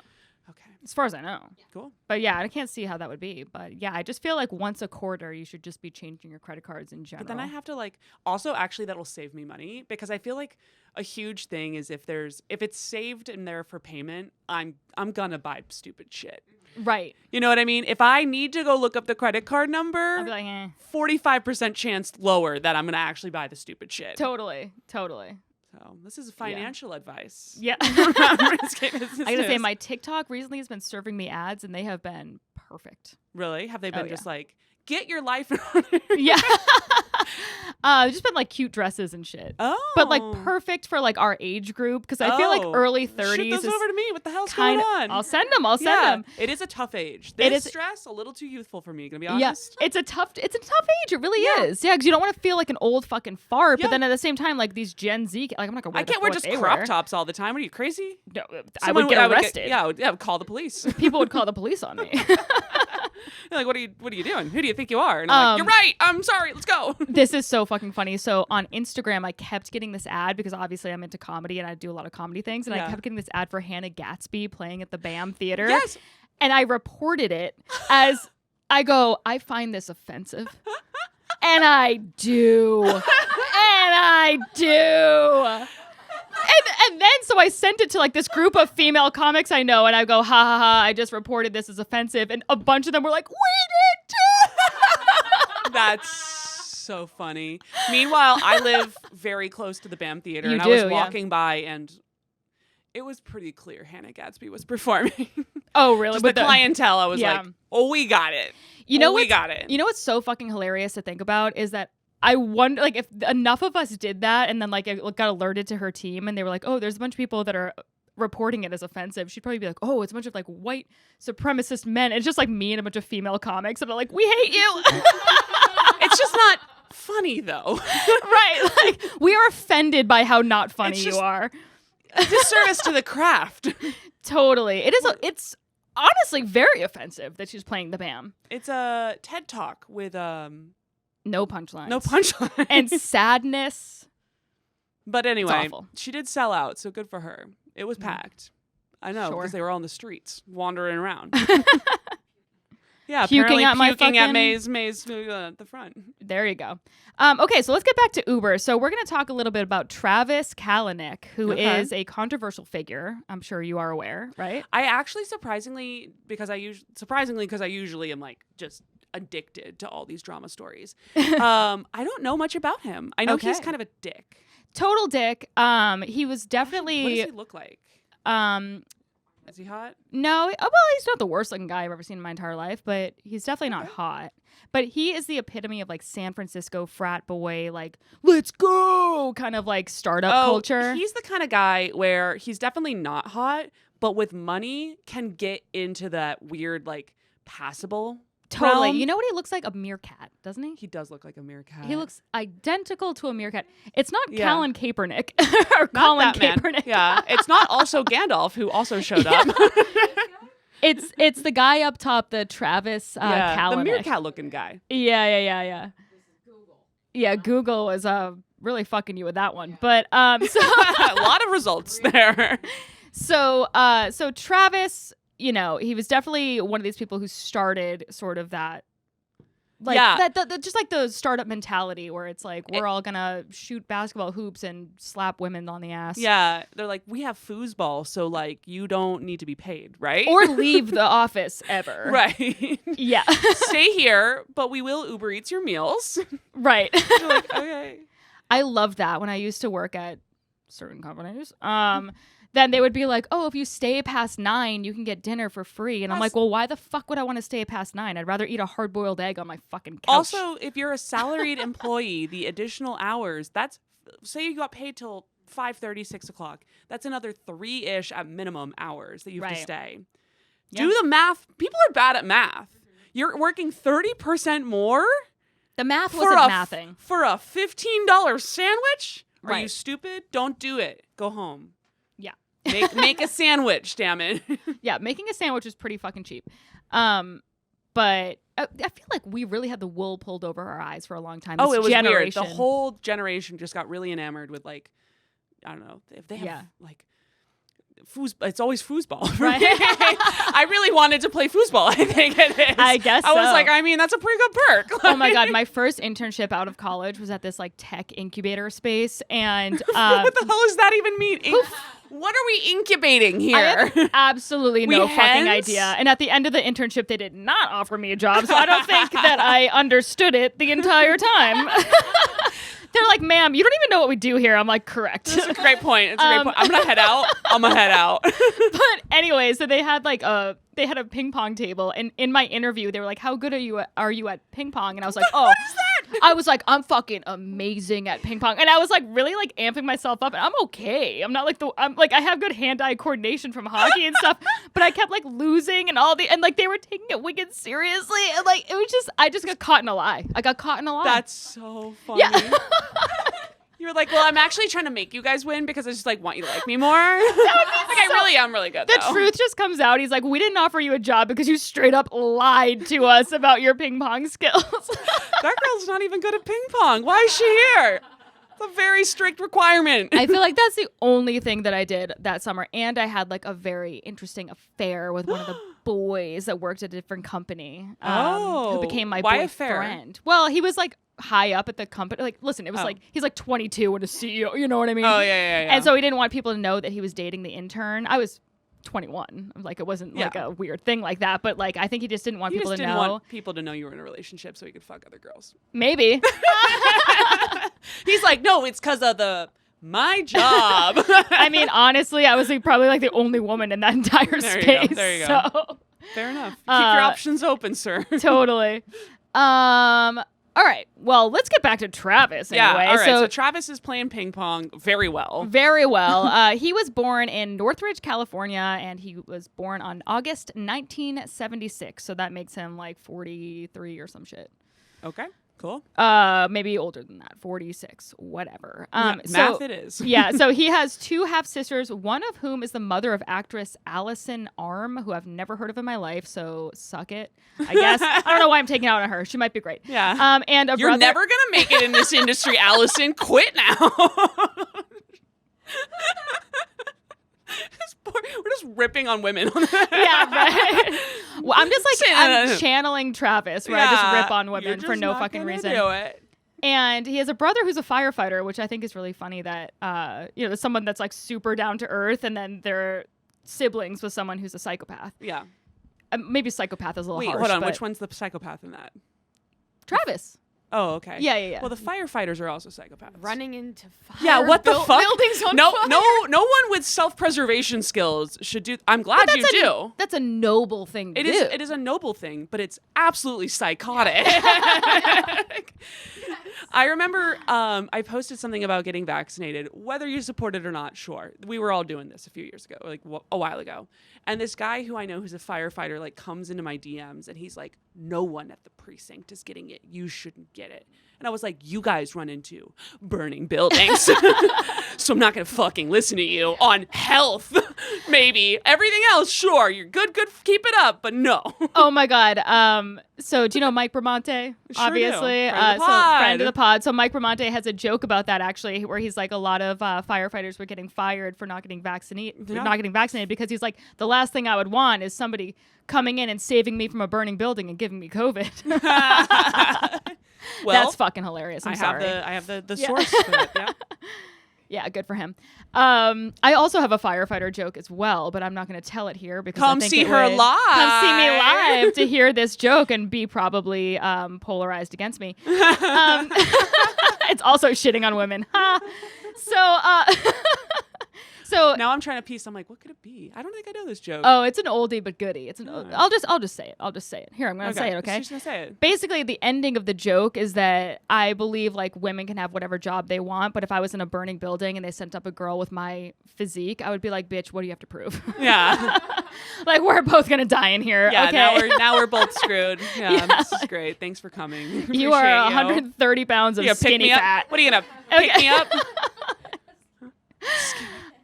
Okay. As far as I know. Cool. But yeah, I can't see how that would be. But yeah, I just feel like once a quarter, you should just be changing your credit cards in general. But then I have to also actually that'll save me money because I feel like a huge thing is if it's saved in there for payment, I'm gonna buy stupid shit. Right. You know what I mean? If I need to go look up the credit card number, I'll be like, 45% chance lower that I'm gonna actually buy the stupid shit. Totally. So this is financial advice. Yeah. I I gotta say, my TikTok recently has been serving me ads, and they have been perfect. Really? Have they been yeah. just get your life in order? Yeah. Just been cute dresses and shit. Oh. But perfect for our age group because I feel like early 30s Shoot those is over to me. What the hell's kind going on? I'll send them. It is a tough age. It This is- dress a little too youthful for me. Gonna be Yeah, honest. it's a tough age. It really is. Yeah, because you don't want to feel like an old fucking fart. Yeah. But then at the same time, these Gen Z, I'm not gonna wear. I can't wear just crop tops all the time. Are you crazy? No, I would get arrested. I would call the police. People would call the police on me. You're like, what are you doing? Who do you think you are? And I'm like, you're right. I'm sorry. Let's go. This is so fucking funny. So on Instagram, I kept getting this ad because obviously I'm into comedy and I do a lot of comedy things. And I Yeah. kept getting this ad for Hannah Gatsby playing at the BAM Theater. Yes. And I reported it as I find this offensive. And I do. And then so I sent it to this group of female comics I know, and I go, ha ha ha, I just reported this as offensive. And a bunch of them were like, we did too. That's so funny. Meanwhile, I live very close to the BAM Theater, You and do, I was yeah. walking by, and it was pretty clear Hannah Gatsby was performing. Oh, really? Just With the clientele, I was Yeah. like, oh, we got it. You know we what's- got it. You know what's so fucking hilarious to think about is that I wonder, if enough of us did that and then, it got alerted to her team and they were like, oh, there's a bunch of people that are reporting it as offensive. She'd probably be like, oh, it's a bunch of, white supremacist men. It's just, me and a bunch of female comics that are like, we hate you. It's just not funny, though. Right. We are offended by how not funny It's you just- are. A disservice to the craft. Totally. It's honestly very offensive that she's playing the BAM. It's a TED Talk with No punchlines. no punchline. And sadness. But anyway, awful. she did sell out, so good for her. It was packed. I know, Sure. because they were all in the streets, wandering around. Yeah, puking apparently at my puking at fucking- Mae's the front. There you go. Okay, so let's get back to Uber. So we're going to talk a little bit about Travis Kalanick, who Okay. is a controversial figure. I'm sure you are aware, right? I actually surprisingly because I usually am like just addicted to all these drama stories. I don't know much about him. I know he's Okay. kind of a dick. Total dick. He was What definitely does he look like? Is he hot? no, well, he's not the worst looking guy I've ever seen in my entire life, but he's definitely not hot. But he is the epitome of like San Francisco frat boy, like, let's go kind of like startup culture. He's the kind of guy where he's definitely not hot, but with money can get into that weird like passable. Totally. realm. You know what he looks like? A meerkat, doesn't he? He does look like a meerkat. He looks identical to a meerkat. It's not Yeah. 𝐂𝐿𝐴𝐿𝐴𝐿 or not Colin that man. Kaepernick. Yeah, it's not also Gandalf who also showed up. It's the guy up top, the Travis the Kalanick. meerkat looking guy. Yeah. Yeah, Google was really fucking you with that one. But so A lot of results there. so Travis, you know, he was definitely one of these people who started sort of that like Yeah. that just like the startup mentality where it's like we're all gonna shoot basketball hoops and slap women on the ass. Yeah, they're like, we have foosball, so like you don't need to be paid, right? Or leave the office ever. right. Yeah. Stay here, but we will Uber Eats your meals. Right. You're like, okay. I loved that when I used to work at certain companies. Then they would be like, oh, if you stay past 9, you can get dinner for free. And I'm Yes. like, well, why the fuck would I want to stay past 9? I'd rather eat a hard-boiled egg on my fucking couch. Also, if you're a salaried employee, the additional hours, that's say you got paid till 5:30, 6 o'clock. That's another 3-ish at minimum hours that you have to Right. stay. Yeah. Do the math. People are bad at math. You're working 30% more the math for wasn't a mathing. for a $15 sandwich? Are you Right. stupid? Don't do it. Go home. Yeah. Make a sandwich, damn it. Yeah, making a sandwich is pretty fucking cheap. But I feel like we really had the wool pulled over our eyes for a long time. Oh, This it was generation. weird. The whole generation just got really enamored with like, I don't know, if they have Yeah. like, it's always foosball. Right. I really wanted to play foosball. I think it is. I guess I was so. like, I mean, that's a pretty good perk. Oh my god, my first internship out of college was at this like tech incubator space, and What the hell does that even mean? What are we incubating here? I have absolutely no We fucking hens? idea. And at the end of the internship, they did not offer me a job, so I don't think that I understood it the entire time. They're like, ma'am, you don't even know what we do here. I'm like, correct. It's a great point. It's a great point. I'm gonna head out. I'm gonna head out. But anyway, so they had like a ping pong table, and in my interview, they were like, "How good are you at ping pong?" And I was like, "Oh, What is that? I was like, I'm fucking amazing at ping pong," and I was like, really like amping myself up, and I'm okay. I'm not like I'm like I have good hand-eye coordination from hockey and stuff, but I kept like losing and like they were taking it wicked seriously, and like it was just I just got caught in a lie. I got caught in a lie. That's so funny. yeah. You were like, well, I'm actually trying to make you guys win because I just like want you to like me more. Like I really am really good. The though. truth just comes out. He's like, we didn't offer you a job because you straight up lied to us about your ping pong skills. That girl's not even good at ping pong. Why is she here? It's a very strict requirement. I feel like that's the only thing that I did that summer. And I had like a very interesting affair with one of the boys that worked at a different company. Who became my why boyfriend. affair? Well, he was like high up at the company. Like, listen, it was like he's like 22 and a CEO. You know what I mean? Oh yeah. And so he didn't want people to know that he was dating the intern. I was 21. Like it wasn't like a weird thing like that. But like I think he just didn't want you people just to didn't know. want people to know you were in a relationship so he could fuck other girls. Maybe. He's like, no, it's because of my job. I mean, honestly, I was like, probably like the only woman in that entire There you go, space. there you go. So Fair enough. Keep your options open, sir. totally. All right. Well, let's get back to Travis anyway. Yeah. All right. So So Travis is playing ping pong very well. very well. He was born in Northridge, California, and he was born on August 1976. So that makes him like 43 or some shit. Okay. Cool. Maybe older than that, 46, whatever. Math it is. Yeah, so he has two half sisters, one of whom is the mother of actress Allison Arm, who I've never heard of in my life. So suck it, I guess. I don't know why I'm taking out on her. She might be great. Yeah. And a You're brother. never gonna make it in this industry, Allison. Quit now. We're just ripping on women. Yeah, right. Well, I'm just like, I'm channeling Travis, where I just rip on you're women for just no not fucking gonna reason. do it. And he has a brother who's a firefighter, which I think is really funny that, there's someone that's like super down to earth, and then they're siblings with someone who's a psychopath. Yeah. Maybe psychopath is a little Wait, harsh. hold on. but Which one's the psychopath in that? Travis. Oh, okay. Yeah. Well, the firefighters are also psychopaths. Running into fire. Yeah, what the fuck? Buildings on no, fire. no one with self-preservation skills should do. I'm glad you do. That's a noble thing to do. It is a noble thing, but it's absolutely psychotic. I remember I posted something about getting vaccinated, whether you support it or not. Sure, we were all doing this a few years ago, like a while ago. And this guy who I know who's a firefighter like comes into my DMs and he's like, "No one at the precinct is getting it. You shouldn't get it." And I was like, "You guys run into burning buildings, so I'm not gonna fucking listen to you on health. Maybe everything else, sure, you're good, keep it up, but no." Oh my God. So do you know Mike Bramante? Sure Obviously. do. Friend of the So pod. friend of the pod. So Mike Bramante has a joke about that actually, where he's like, a lot of firefighters were getting fired for not getting vaccinated, because he's like, the last thing I would want is somebody coming in and saving me from a burning building and giving me COVID. Well, that's fucking hilarious. I'm sorry. I have the source for it. Yeah. Yeah, good for him. I also have a firefighter joke as well, but I'm not going to tell it here because Come I think see it her would- live. Come see me live to hear this joke and be probably polarized against me. It's also shitting on women. So Now I'm trying to piece. I'm like, what could it be? I don't think I know this joke. oh, it's an oldie but goodie. It's an. Alright. I'll just say it. I'll just say it. Here, I'm going to say it. Okay. She's gonna say it. Basically, the ending of the joke is that I believe like women can have whatever job they want, but if I was in a burning building and they sent up a girl with my physique, I would be like, "Bitch, what do you have to prove?" Yeah. Like, we're both gonna die in here. Yeah. Okay. Now we're both screwed. Yeah. Yeah, This is great. Thanks for coming. You are Appreciate 130 pounds of You gonna pick skinny me up? fat. What are you gonna pick me up?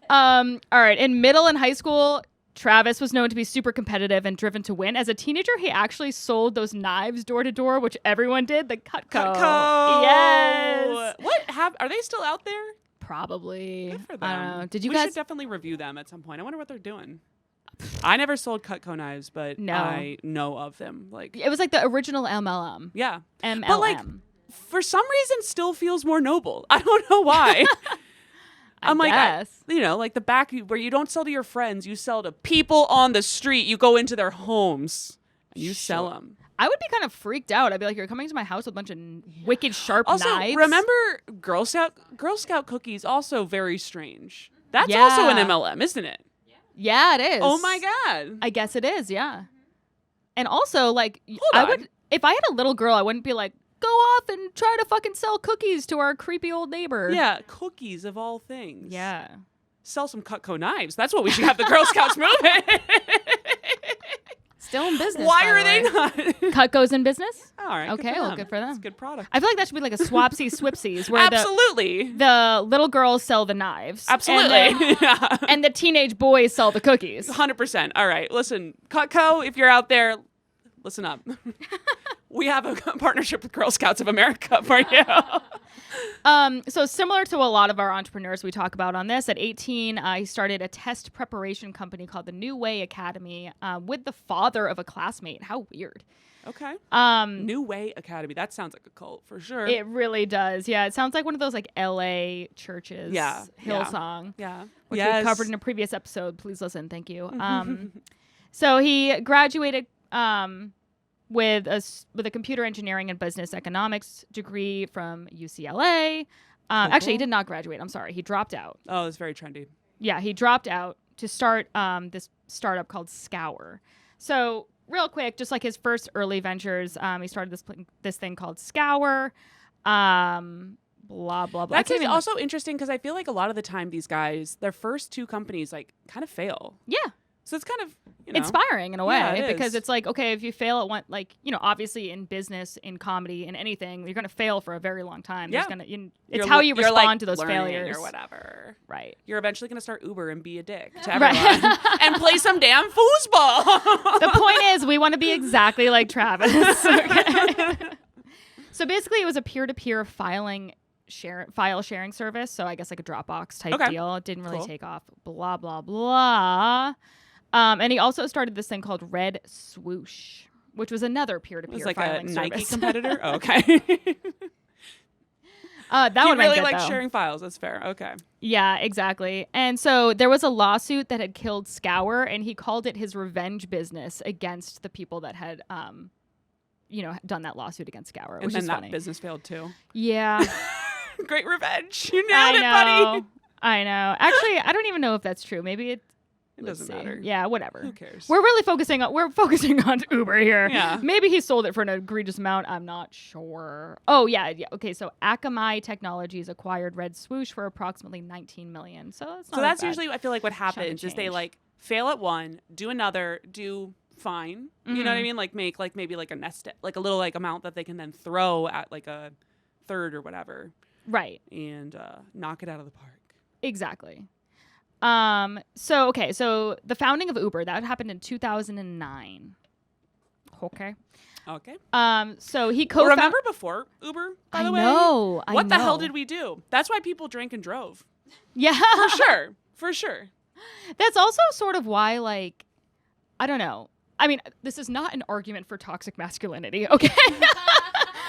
All right. In middle and high school, Travis was known to be super competitive and driven to win. As a teenager, he actually sold those knives door to door, which everyone did. The Cutco. Yes. Are they still out there? Probably. Good for them. I don't know. Did you we guys? should definitely review them at some point. I wonder what they're doing. I never sold Cutco knives, but No. I know of them. Like, It was like the original MLM. yeah. MLM. But like, for some reason, still feels more noble. I don't know why. I'm like, guess. like the back where you don't sell to your friends, you sell to people on the street. You go into their homes and you sell them. I would be kind of freaked out. I'd be like, "You're coming to my house with a bunch of wicked sharp Also, knives." remember Girl Scout cookies? Also very strange. That's Yeah. also an MLM, isn't it? Yeah, it is. Oh my god. I guess it is. Yeah. And also, like, Hold I on. would, if I had a little girl, I wouldn't be like, "Go off and try to fucking sell cookies to our creepy old neighbor." Yeah, cookies of all things. Yeah. Sell some Cutco knives. That's what we should have the Girl Scouts movement. Still in business. Why by are the they way. not? Cut goes in business. All right. Okay, well, good for them. It's a good product. I feel like that should be like a swapsy swipsies where Absolutely. the little girls sell the knives. Absolutely. And, then- Yeah. and the teenage boys sell the cookies. 100%. All right. Listen, Cutco, if you're out there, listen up. We have a partnership with Girl Scouts of America for you. So similar to a lot of our entrepreneurs we talk about on this, at 18, he started a test preparation company called the New Way Academy with the father of a classmate. How weird. Okay. Um, New Way Academy. That sounds like a cult for sure. It really does. Yeah, it sounds like one of those like LA churches. Yeah, Hillsong. yeah. Which Yes. we covered in a previous episode. Please listen. Thank you. So he graduated with a computer engineering and business economics degree from UCLA. Actually, he did not graduate. I'm sorry. He dropped out. Oh, it's very trendy. Yeah, he dropped out to start this startup called Scour. So real quick, just like his first early ventures, he started this thing called Scour. Blah, blah, blah. That's also interesting because I feel like a lot of the time these guys, their first two companies like kind of fail. Yeah. So it's kind of, inspiring in a way Yeah, it because is. it's like, okay, if you fail at one, like, obviously in business, in comedy, in anything, you're going to fail for a very long time. Yeah. It's how you you're, respond like, to those learning failures. or whatever. Right. You're eventually going to start Uber and be a dick to Right. everyone and play some damn foosball. The point is, we want to be exactly like Travis. Okay? So basically, it was a peer-to-peer file sharing service. So I guess like a Dropbox type Okay. deal. It didn't really Cool. take off. Blah, blah, blah. And he also started this thing called Red Swoosh, which was another peer-to-peer It was like a filing Nike service. competitor. Oh, okay. That He one might really get, likes though. sharing files. That's fair. Okay. Yeah, exactly. And so there was a lawsuit that had killed Scour, and he called it his revenge business against the people that had, done that lawsuit against Scour, And which then is that funny. business failed too. Yeah, Great revenge. You I nailed it, know. buddy. I know. Actually, I don't even know if that's true. Maybe it Doesn't matter. Yeah, whatever. Who cares? We're focusing on Uber here. Yeah. Maybe he sold it for an egregious amount. I'm not sure. Oh yeah. Okay. So 𝐂𝐎𝐿 Technologies acquired Red Swoosh for approximately $19 million. So that's not So a that's bad usually I feel like what chunk of happens is they change. like fail at one, do another, do fine. You know what I mean? Like make like maybe like a nest like a little like amount that they can then throw at like a third or whatever right. and knock it out of the park. Exactly. So the founding of Uber that happened in 2009. Okay. Okay. So he Well, co-founded. remember before Uber, by I the way? know. What the hell did we do? That's why people drank and drove. Yeah. For sure. For sure. That's also sort of why, like, I don't know. I mean, this is not an argument for toxic masculinity, okay?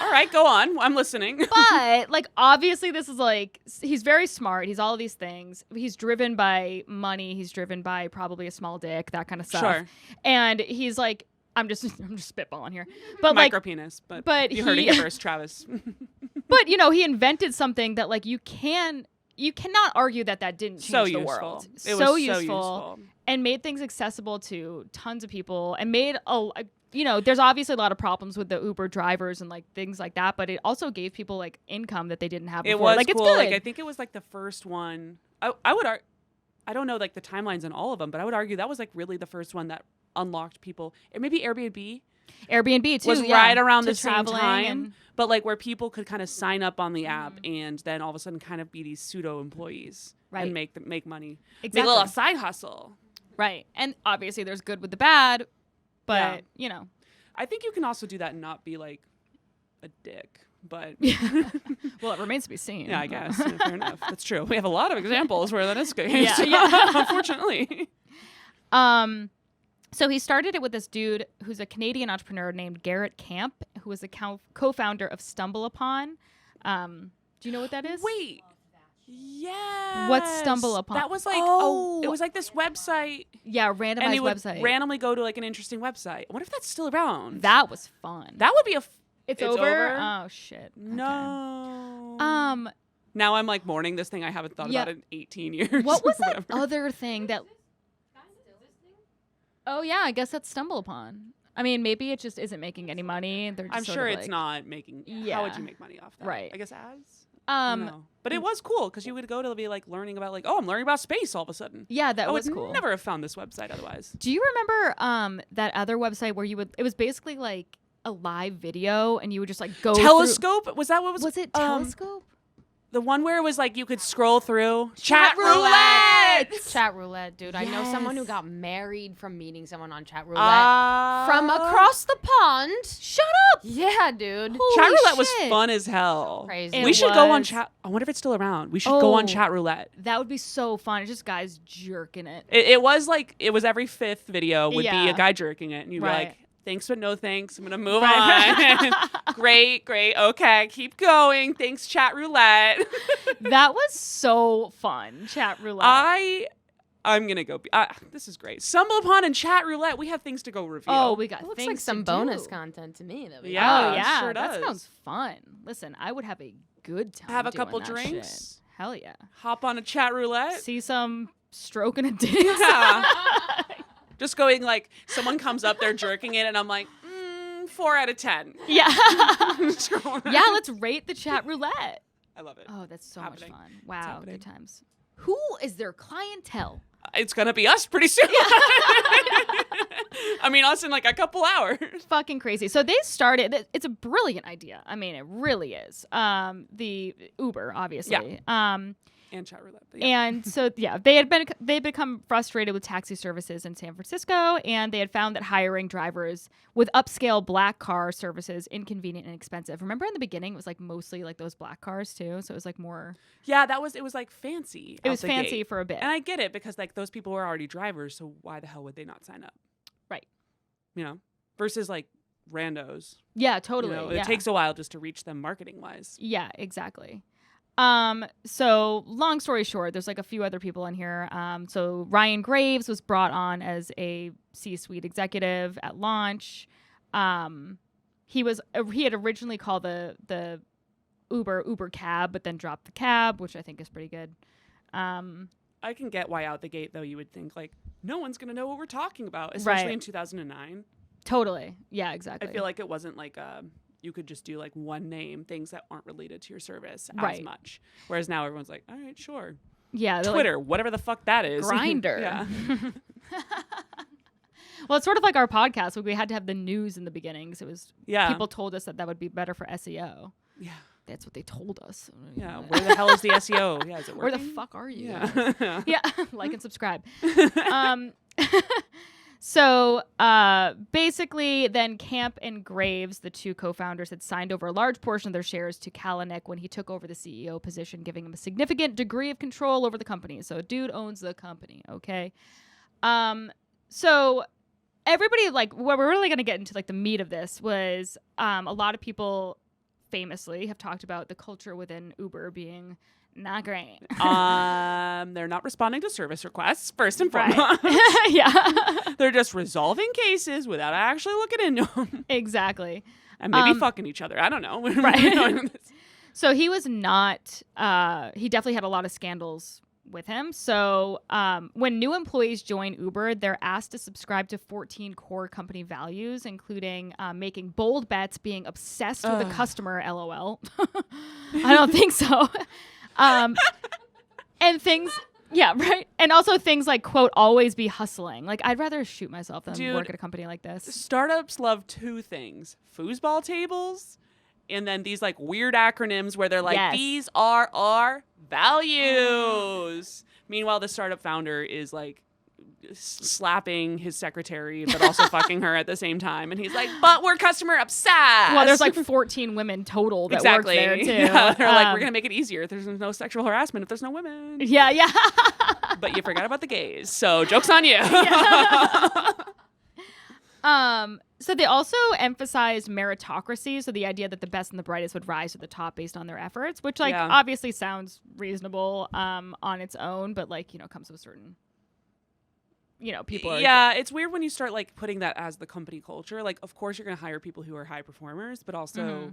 All right, go on. I'm listening. But, like, obviously this is, like, he's very smart. He's all of these things. He's driven by money. He's driven by probably a small dick, that kind of stuff. Sure. And he's, like, I'm just spitballing here. But, Micro like, penis, but you heard it he- here first, Travis. but, he invented something that, like, you cannot argue that didn't change So the useful. world. It was so so useful. useful. And made things accessible to tons of people and made there's obviously a lot of problems with the Uber drivers and like things like that, but it also gave people like income that they didn't have before. It was like cool. It's good. Like I think it was like the first one. I would I don't know like the timelines on all of them, but I would argue that was like really the first one that unlocked people. Or maybe Airbnb too was yeah, right around to the same traveling time, and- but like where people could kind of sign up on the app and then all of a sudden kind of be these pseudo employees Right. and make money, Exactly. make a little side hustle. right. And obviously there's good with the bad, but I think you can also do that and not be like a dick, but well, it remains to be seen. yeah, I guess. Yeah, fair enough. That's true. We have a lot of examples where that is the case. Yeah. Unfortunately. So he started it with this dude who's a Canadian entrepreneur named Garrett Camp, who was a co-founder of Stumble Upon. Do you know what that is? Wait. Yeah. What's Stumble Upon? That was like it was like this website, Yeah, and randomized he would website. randomly go to like an interesting website. I wonder if that's still around. That was fun. That would be a. It's over? Oh shit. No. Okay. Now I'm like mourning this thing I haven't thought Yeah. about in 18 years. What was or that whatever. other thing that? Oh yeah, I guess that's Stumble Upon. I mean, maybe it just isn't making any money. They're just I'm sort sure of it's like- not making. Yeah. How would you make money off that? Right. I guess ads. No. But it was cool because you would go to be like learning about like I'm learning about space all of a sudden. Yeah, that I was would cool. never have found this website otherwise. Do you remember that other website where it was basically like a live video and you would just like go through- Telescope? Was that what was? Was it Telescope? The one where it was like you could scroll through Chat roulette! Chat roulette, dude. I know someone who Yes. got married from meeting someone on chat roulette from across the pond. Shut up! Yeah, dude. Chat Holy roulette was shit. fun as hell. Crazy. It We should go on was. chat. I wonder if it's still around. We should go on Oh. chat roulette. That would be so fun. It's just guys jerking it. It was like it was every fifth video would be Yeah. a guy jerking it, and you'd Right. be like, "Thanks, but no thanks. I'm gonna move Right. on." Great. Okay, keep going. Thanks, chat roulette. That was so fun. Chat roulette. I'm gonna go. This is great. Stumble Upon and chat roulette. We have things to go review. Oh, we got It looks things like some to bonus do. content to me. That we Yeah. Oh it yeah, sure that does. sounds fun. Listen, I would have a good time. Have a doing couple that drinks. shit. Hell yeah. Hop on a chat roulette. See some stroking a dick. Yeah. Just going like someone comes up, they're jerking it, and I'm like, 4 out of 10. Yeah. Scrolling Yeah, let's rate the chat roulette. I love it. Oh, that's so Happening. much fun. Wow, happening. good times. Who is their clientele? It's gonna be us pretty soon. I mean, us in like a couple hours. Fucking crazy. So they started, it's a brilliant idea. I mean, it really is. The Uber, obviously. And chat roulette. Yeah. And so, yeah, they'd become frustrated with taxi services in San Francisco, and they had found that hiring drivers with upscale black car services inconvenient and expensive. Remember in the beginning, it was like mostly like those black cars too, so it was like more. Yeah, it was like fancy. It was fancy gate. for a bit, and I get it because like those people were already drivers, so why the hell would they not sign up? Right. You know, versus like randos. Yeah, totally. You know, yeah. It takes a while just to reach them marketing wise. Yeah, exactly. So long story short, there's like a few other people in here. So Ryan Graves was brought on as a C-suite executive at launch. He had originally called the Uber cab, but then dropped the cab, which I think is pretty good. I can get why out the gate though. You would think like no one's gonna know what we're talking about, especially in 2009. Totally. Yeah, exactly. I feel like it wasn't like you could just do like one name, things that aren't related to your service as Right. much. Whereas now everyone's like, all right, sure. yeah, they're Twitter, whatever the fuck that is. Grindr. Yeah. Well, it's sort of like our podcast. We had to have the news in the beginning because it was Yeah. people told us that would be better for SEO. Yeah. That's what they told us. Yeah. Where the hell is the SEO? Yeah. Is it Where working? the fuck are you? Yeah. Yeah, like and subscribe. So basically, then Camp and Graves, the two co-founders, had signed over a large portion of their shares to Kalanick when he took over the CEO position, giving him a significant degree of control over the company. So dude owns the company, okay? So everybody, like, what we're really going to get into, like, the meat of this was a lot of people famously have talked about the culture within Uber being not great. They're not responding to service requests, first and Right. foremost. Yeah. They're just resolving cases without actually looking into them. Exactly. And maybe fucking each other. I don't know. Right. So he was not, he definitely had a lot of scandals with him. So when new employees join Uber, they're asked to subscribe to 14 core company values, including making bold bets, being obsessed with the customer, LOL. I don't think so. And things, yeah, right. And also things like, quote, always be hustling. Like, I'd rather shoot myself than Dude, work at a company like this. Startups love two things: foosball tables, and then these like weird acronyms where they're like, Yes. these are our values. Meanwhile, the startup founder is like slapping his secretary, but also fucking her at the same time. And he's like, but we're customer obsessed. Well, there's like 14 women total that exactly. work there, too. Yeah, they're like, we're going to make it easier if there's no sexual harassment, if there's no women. Yeah, yeah. But you forgot about the gays. So joke's on you. So they also emphasized meritocracy, so the idea that the best and the brightest would rise to the top based on their efforts, which like Yeah. obviously sounds reasonable on its own, but like, you know, comes with certain, you know, people are Yeah, it's weird when you start like putting that as the company culture. Like, of course you're going to hire people who are high performers, but also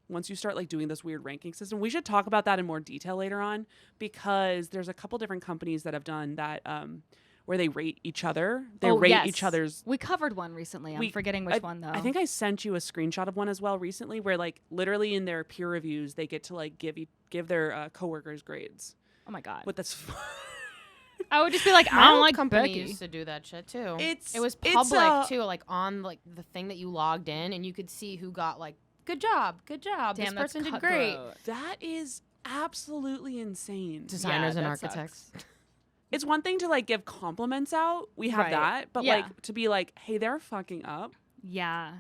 once you start like doing this weird ranking system, we should talk about that in more detail later on, because there's a couple different companies that have done that where they rate each other. They rate yes. each other's. We covered one recently. I'm forgetting which one though. I think I sent you a screenshot of one as well recently, where like literally in their peer reviews they get to like give their coworkers grades. Oh my god. But that's I would just be like, I My don't old like company Becky. used to do that shit too. It's- it was it's, public too, like on like the thing that you logged in, and you could see who got like good job. Damn, This that's person did great. cutthroat. that is absolutely insane. Designers and that architects. sucks. It's one thing to like give compliments out. We have Right. that, but Yeah. like to be like, hey, they're fucking up. Yeah.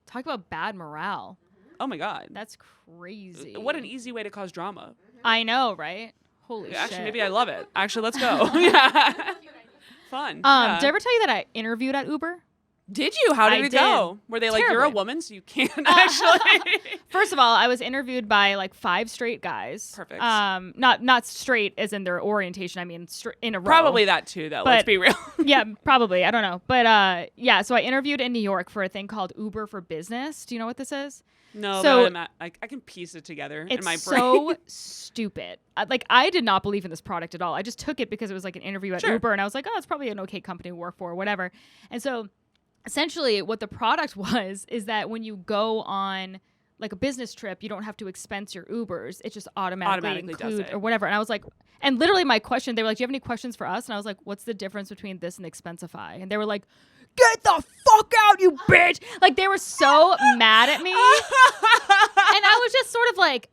Talk about bad morale. Oh my god. That's crazy. What an easy way to cause drama. I know, right? Holy shit. Actually, maybe I love it. Actually, let's go. Yeah. Fun. Yeah. Did I ever tell you that I interviewed at Uber? Did you? How did I it go? Were they like, you're a Terribly. woman, so you can't actually? First of all, I was interviewed by like 5 straight guys. Perfect. Not straight as in their orientation. I mean, in a row. Probably that too, though. Let's But- be real. Yeah, probably. I don't know. But yeah. So I interviewed in New York for a thing called Uber for Business. Do you know what this is? No, So- but I can piece it together in It's my brain. so stupid. Like, I did not believe in this product at all. I just took it because it was like an interview at Sure. Uber, and I was like, oh, it's probably an okay company to work for, whatever. And so, essentially, what the product was is that when you go on like a business trip, you don't have to expense your Ubers. It just automatically does include it. or whatever. And I was like, and literally my question, they were like, do you have any questions for us? And I was like, what's the difference between this and Expensify? And they were like, get the fuck out, you bitch. Like, they were so mad at me. And I was just sort of like,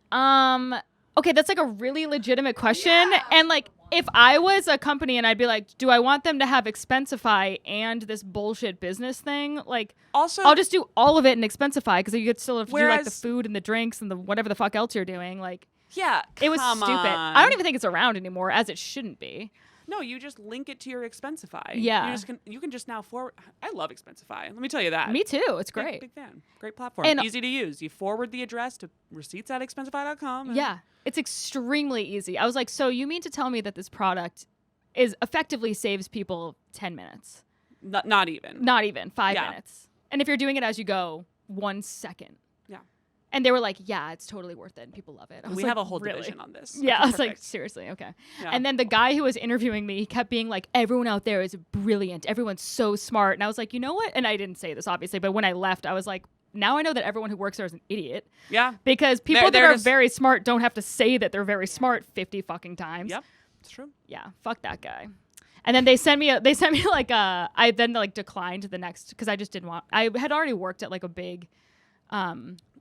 Okay, that's like a really legitimate question. And like, if I was a company and I'd be like, do I want them to have Expensify and this bullshit business thing? Like, Also, I'll just do all of it in Expensify because you could still have to do like the Whereas- food and the drinks and the whatever the fuck else you're doing. Like, yeah, it was come stupid. on. I don't even think it's around anymore, as it shouldn't be. No, you just link it to your Expensify. Yeah. You can just now forward. I love Expensify. Let me tell you that. Me too. It's Big- great. Big fan. Great platform. And- Easy to use. You forward the address to receipts@expensify.com. and- Yeah, it's extremely easy. I was like, so you mean to tell me that this product is effectively saves people 10 minutes? Not even. Not even 5 Yeah. minutes. And if you're doing it as you go, 1 second. Yeah. And they were like, yeah, it's totally worth it. And people love it. I was We like, have a whole really? division on this. Yeah, I was like, Perfect. seriously, okay. Yeah. And then the guy who was interviewing me, he kept being like, everyone out there is brilliant. Everyone's so smart. And I was like, you know what? And I didn't say this, obviously, but when I left, I was like, now I know that everyone who works there is an idiot. Yeah. Because people that they're are just- very smart don't have to say that they're very smart 50 fucking times. Yep. It's true. Yeah, fuck that guy. And then they sent me like I then like declined the next because I just didn't want. I had already worked at like a big,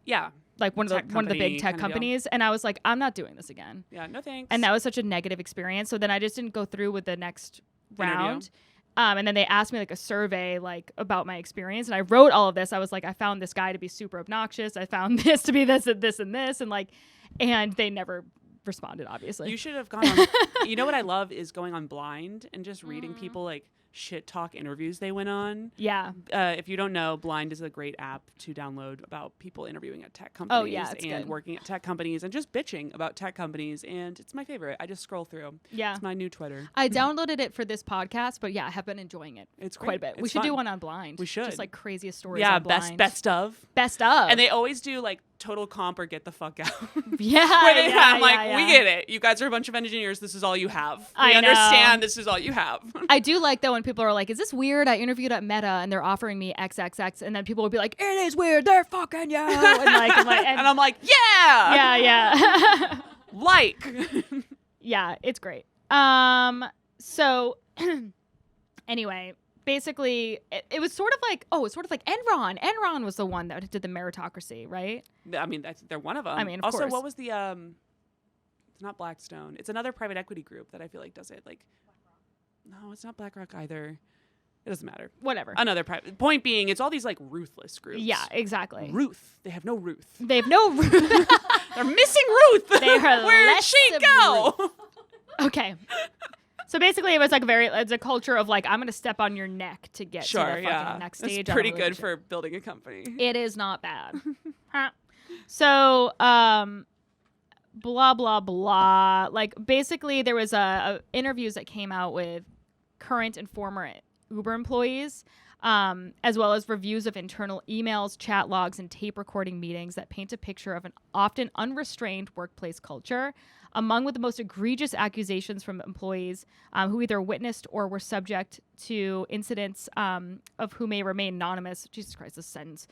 Yeah. like one of the Tech big company tech kinda deal. companies, and I was like, I'm not doing this again. Yeah. No thanks. And that was such a negative experience. So then I just didn't go through with the next Interview. round. And then they asked me like a survey like about my experience, and I wrote all of this. I was like, I found this guy to be super obnoxious. I found this to be this and this and this, and like, and they never responded. Obviously, You should have gone on. You know what I love is going on Blind and just reading people like shit talk interviews they went on. yeah. If you don't know, Blind is a great app to download about people interviewing at tech companies Oh, yeah, it's and good. working at tech companies and just bitching about tech companies. And it's my favorite. I just scroll through. Yeah. It's my new Twitter. I downloaded it for this podcast, but yeah, I have been enjoying it. It's quite a great. bit. We It's should do fun. one on Blind. We should. Just like craziest stories. Yeah, on Blind. best of. Best of. And they always do like total comp or get the fuck out. yeah, Where they yeah, I'm like, yeah, we yeah. get it. You guys are a bunch of engineers. This is all you have. We I know. understand this is all you have. I do like though when people are like, "Is this weird?" I interviewed at Meta and they're offering me XXX, and then people would be like, "It is weird. They're fucking you." And I'm like, yeah. yeah, yeah, Like. yeah. It's great. So anyway, basically, it was sort of like Enron. Enron was the one that did the meritocracy, right? I mean, I think they're one of them. I mean, of also, course. what was the It's not Blackstone. It's another private equity group that I feel like does it. Like, no, it's not BlackRock either. It doesn't matter. Whatever. Another private. Point being, it's all these like ruthless groups. Yeah, exactly. Ruth. They have no Ruth. They have no. They're missing Ruth. They are Where did less she of go? Okay. So basically, it was like it's a culture of like, I'm going to step on your neck to get to Sure, the fucking yeah. next That's stage. of a pretty good relationship. for building a company. It is not bad. Huh. So, blah, blah, blah. Like, basically, there was interviews that came out with current and former Uber employees, as well as reviews of internal emails, chat logs, and tape recording meetings that paint a picture of an often unrestrained workplace culture. Among the most egregious accusations from employees who either witnessed or were subject to incidents of who may remain anonymous. Jesus Christ, this sentence.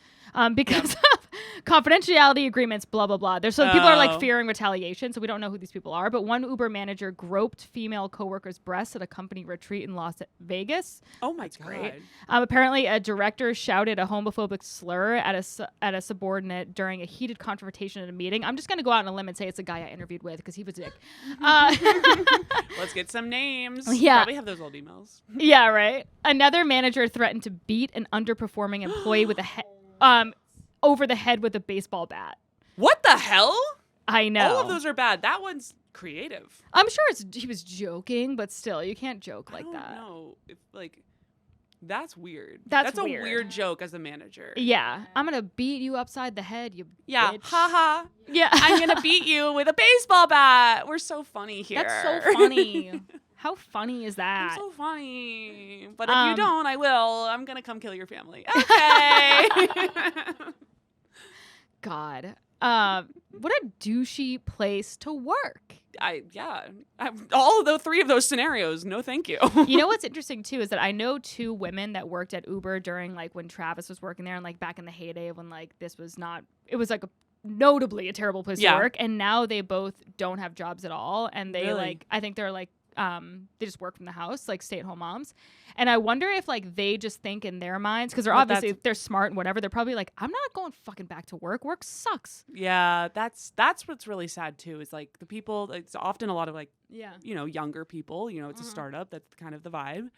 Because of confidentiality agreements, blah, blah, blah. So people are like fearing retaliation, so we don't know who these people are. But one Uber manager groped female coworkers' breasts at a company retreat in Las Vegas. Oh my god. Great. Apparently, a director shouted a homophobic slur at a subordinate during a heated confrontation at a meeting. I'm just going to go out on a limb and say it's a guy I interviewed with because he was a dick. Let's get some names. Yeah. Probably have those old emails. Yeah, right. Another manager threatened to beat an underperforming employee with over the head with a baseball bat. What the hell? I know. All of those are bad. That one's creative. I'm sure he was joking, but still, you can't joke like I don't that. know if like that's weird. That's a weird. weird joke as a manager. Yeah, I'm gonna beat you upside the head, you Yeah. bitch. Haha. Yeah, I'm gonna beat you with a baseball bat. We're so funny here. That's so funny. How funny is that? I'm so funny. But if you don't, I will. I'm gonna come kill your family. Okay. God. What a douchey place to work. All of the three of those scenarios. No, thank you. You know what's interesting too is that I know two women that worked at Uber during like when Travis was working there and like back in the heyday of when like this was not, it was like notably a terrible place Yeah. to work, and now they both don't have jobs at all, and they Really? like I think they're like they just work from the house, like stay-at-home moms. And I wonder if like they just think in their minds, because they're smart and whatever, they're probably like, I'm not going fucking back to work. Work sucks. Yeah, that's what's really sad too, is like the people, it's often a lot of like, younger people, it's a startup, that's kind of the vibe.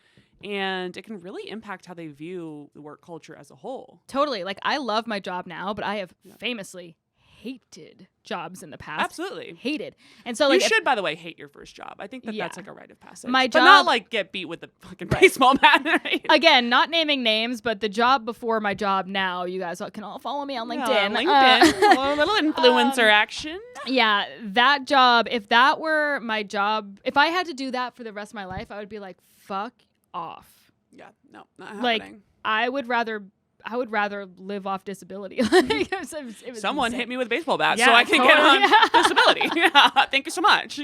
And it can really impact how they view the work culture as a whole. Totally. Like I love my job now, but I have famously hated jobs in the past. Absolutely. Hated. And so like you should, by the way, hate your first job. I think that's like a rite of passage. My but job, not like get beat with a fucking baseball bat. Right? Again, not naming names, but the job before my job now, you guys can all follow me on LinkedIn. LinkedIn. A little influencer action. Yeah, that job, if that were my job, if I had to do that for the rest of my life, I would be like, fuck off. Yeah, no, not happening. Like, I would rather live off disability. Like, it was Someone insane. hit me with a baseball bat Yeah, so I can totally. get on disability. Yeah, thank you so much.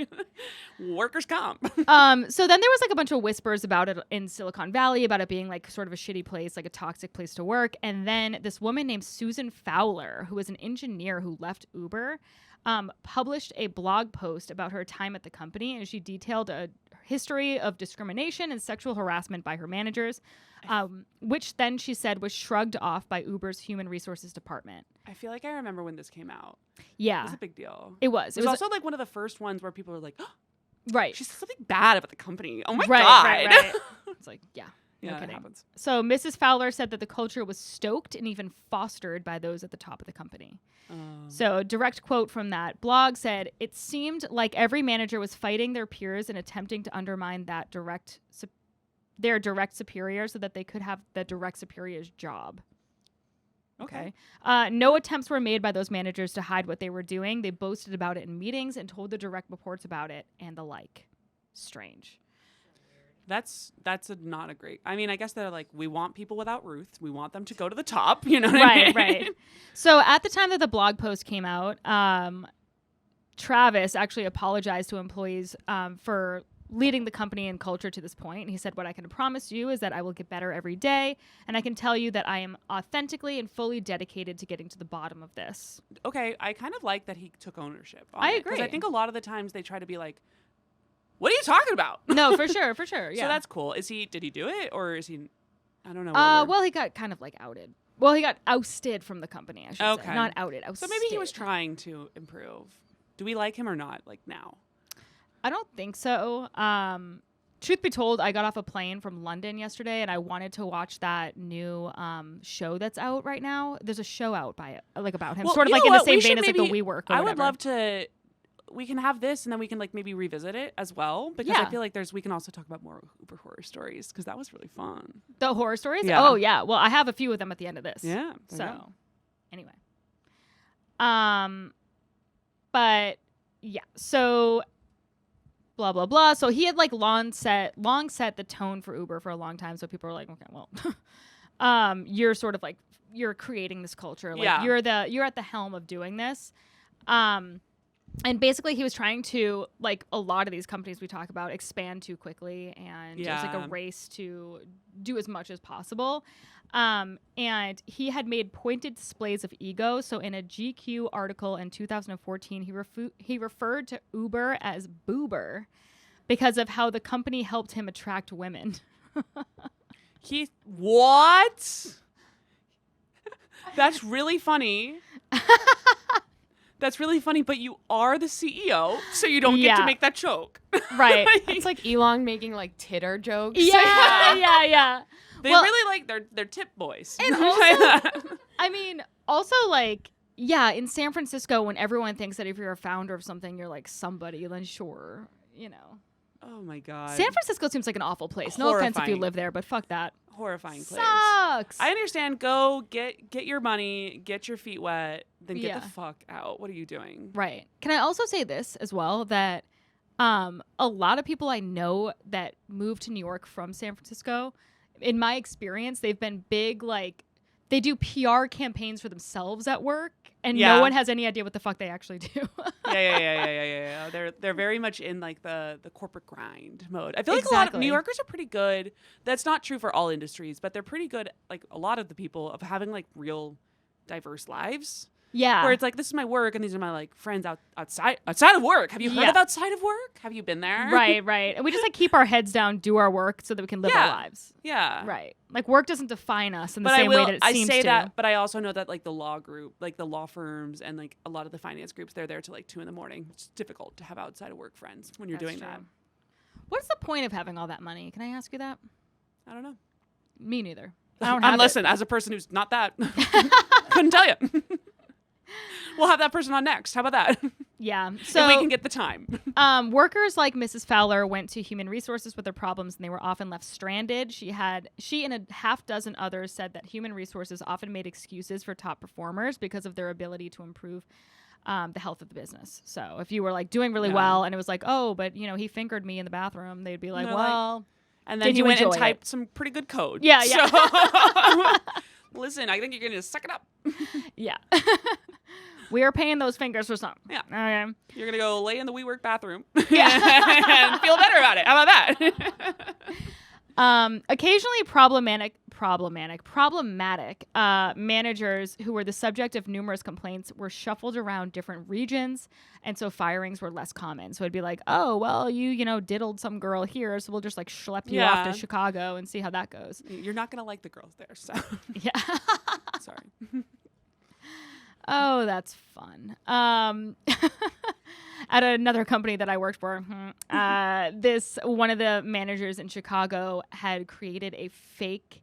Workers' comp. So then there was like a bunch of whispers about it in Silicon Valley, about it being like sort of a shitty place, like a toxic place to work. And then this woman named Susan Fowler, who was an engineer who left Uber, published a blog post about her time at the company, and she detailed a history of discrimination and sexual harassment by her managers, which then she said was shrugged off by Uber's human resources department. I feel like I remember when this came out. Yeah. It was a big deal. It was. It was also like one of the first ones where people were like, oh, right. she said something bad about the company. Oh my God. Right. It's like, yeah. Yeah, No it kidding. happens. So Mrs. Fowler said that the culture was stoked and even fostered by those at the top of the company. So a direct quote from that blog said, it seemed like every manager was fighting their peers and attempting to undermine that their direct superior so that they could have the direct superior's job. Okay. No attempts were made by those managers to hide what they were doing. They boasted about it in meetings and told the direct reports about it and the like. Strange. That's not a great. I mean, I guess they're like, we want people without roots. We want them to go to the top. You know what I mean? Right. So at the time that the blog post came out, Travis actually apologized to employees for leading the company and culture to this point. And he said, what I can promise you is that I will get better every day. And I can tell you that I am authentically and fully dedicated to getting to the bottom of this. Okay. I kind of like that he took ownership. I agree. Because I think a lot of the times they try to be like, what are you talking about? No, for sure. Yeah. So that's cool. Did he do it, or is he? I don't know. Well, he got kind of like outed. Well, he got ousted from the company, I should say. Not outed, ousted. So maybe he was trying to improve. Do we like him or not? Like now? I don't think so. Truth be told, I got off a plane from London yesterday, and I wanted to watch that new show that's out right now. There's a show out about him, Well, sort of like in the same vein as like the WeWork. I would love to. We can have this, and then we can like maybe revisit it as well, because I feel like we can also talk about more Uber horror stories, because that was really fun. The horror stories? Yeah. Oh yeah. Well, I have a few of them at the end of this. Yeah. So, anyway. But yeah. So, blah blah blah. So he had like long set the tone for Uber for a long time. So people are like, okay, well, you're sort of like you're creating this culture. Like you're at the helm of doing this. And basically he was trying to, like a lot of these companies we talk about, expand too quickly, and it was like a race to do as much as possible. And he had made pointed displays of ego. So in a GQ article in 2014, he referred to Uber as Boober because of how the company helped him attract women. What? That's really funny. That's really funny, but you are the CEO, so you don't get to make that joke. Right. It's like Elon making like titter jokes. Yeah. They really like their tip boys. And also, I mean, also like, yeah, in San Francisco, when everyone thinks that if you're a founder of something, you're like somebody, then sure, you know. Oh my God. San Francisco seems like an awful place. No offense if you live there, but fuck that. Horrifying place. Sucks. I understand. Go get your money, get your feet wet, then get the fuck out. What are you doing? Right. Can I also say this as well, that a lot of people I know that moved to New York from San Francisco, in my experience, they've been big, like, they do PR campaigns for themselves at work, and no one has any idea what the fuck they actually do. Yeah. They're very much in like the corporate grind mode. I feel like a lot of New Yorkers are pretty good. That's not true for all industries, but they're pretty good. Like a lot of the people of having like real diverse lives. Yeah. Where it's like, this is my work and these are my like friends outside of work. Have you heard Yeah. of outside of work? Have you been there? Right. And we just like keep our heads down, do our work so that we can live our Yeah. lives. Yeah. Right. Like work doesn't define us in the But same way that it I seems say to. that, but I also know that like the law group, like the law firms and like a lot of the finance groups, they're there till like 2 a.m. It's difficult to have outside of work friends when you're That's doing true. that. What's the point of having all that money? Can I ask you that? I don't know. Me neither. I don't have listen, as a person who's not that, couldn't tell you. We'll have that person on next. How about that? Yeah. If So we can get the time. workers like Mrs. Fowler went to human resources with their problems and they were often left stranded. She and a half dozen others said that human resources often made excuses for top performers because of their ability to improve the health of the business. So if you were like doing really well and it was like, oh, but he fingered me in the bathroom, they'd be like, they're well, And then did you went and enjoy it? typed some pretty good code. Yeah. So, listen, I think you're going to suck it up. Yeah. We are paying those fingers for something. Yeah. Okay. You're going to go lay in the WeWork bathroom Yeah. and feel better about it. How about that? Occasionally problematic managers who were the subject of numerous complaints were shuffled around different regions, and so firings were less common. So it'd be like, oh, well, you diddled some girl here, so we'll just like schlep you off to Yeah. Chicago and see how that goes. You're not going to like the girls there, so Yeah. sorry. Oh, that's fun. At another company that I worked for, one of the managers in Chicago had created a fake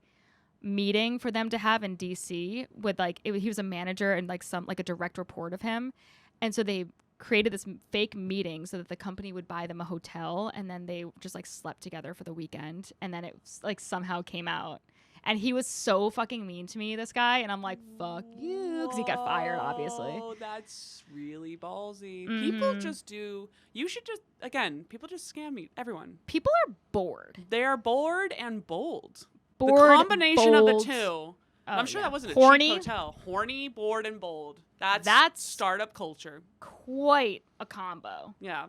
meeting for them to have in DC with he was a manager and a direct report of him, and so they created this fake meeting so that the company would buy them a hotel, and then they just slept together for the weekend, and then it somehow came out. And he was so fucking mean to me, this guy. And I'm like, fuck you. Because he got fired, obviously. Oh, that's really ballsy. Mhm. People just do. You should just, again, people just scam me. Everyone. People are bored. They are bored and bold. Bored, The combination of bold. the two. I'm sure that wasn't a Horny. cheap hotel. Horny, bored, and bold. That's startup culture. Quite a combo. Yeah.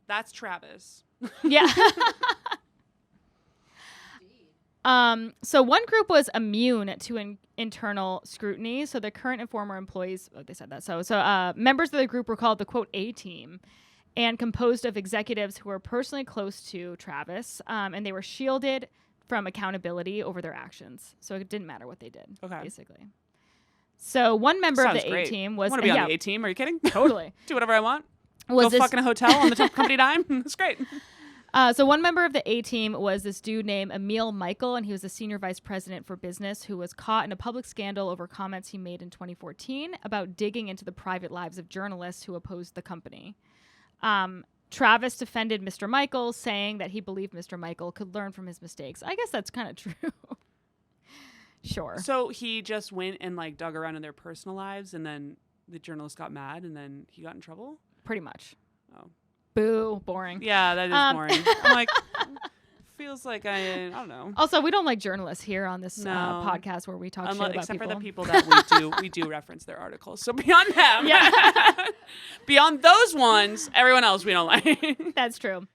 That's Travis. Yeah. So one group was immune to internal scrutiny. So the current and former employees, they said that. So members of the group were called the quote A team, and composed of executives who were personally close to Travis, and they were shielded from accountability over their actions. So it didn't matter what they did, basically. So one member of Sounds the great. A team was I want to be on the A team. Are you kidding? Totally. Do whatever I want. Was Go this- fuck in a hotel on the company dime. That's great. So one member of the A team was this dude named Emil Michael, and he was the senior vice president for business who was caught in a public scandal over comments he made in 2014 about digging into the private lives of journalists who opposed the company. Travis defended Mr. Michael, saying that he believed Mr. Michael could learn from his mistakes. I guess that's kind of true. Sure. So he just went and dug around in their personal lives, and then the journalist got mad, and then he got in trouble? Pretty much. Oh. Boo. Boring. Yeah, that is boring. I'm like, feels like I don't know. Also, we don't like journalists here on this No. Podcast where we talk shit about Except people. for the people that we do reference their articles. So beyond them, Yeah. beyond those ones, everyone else we don't like. That's true.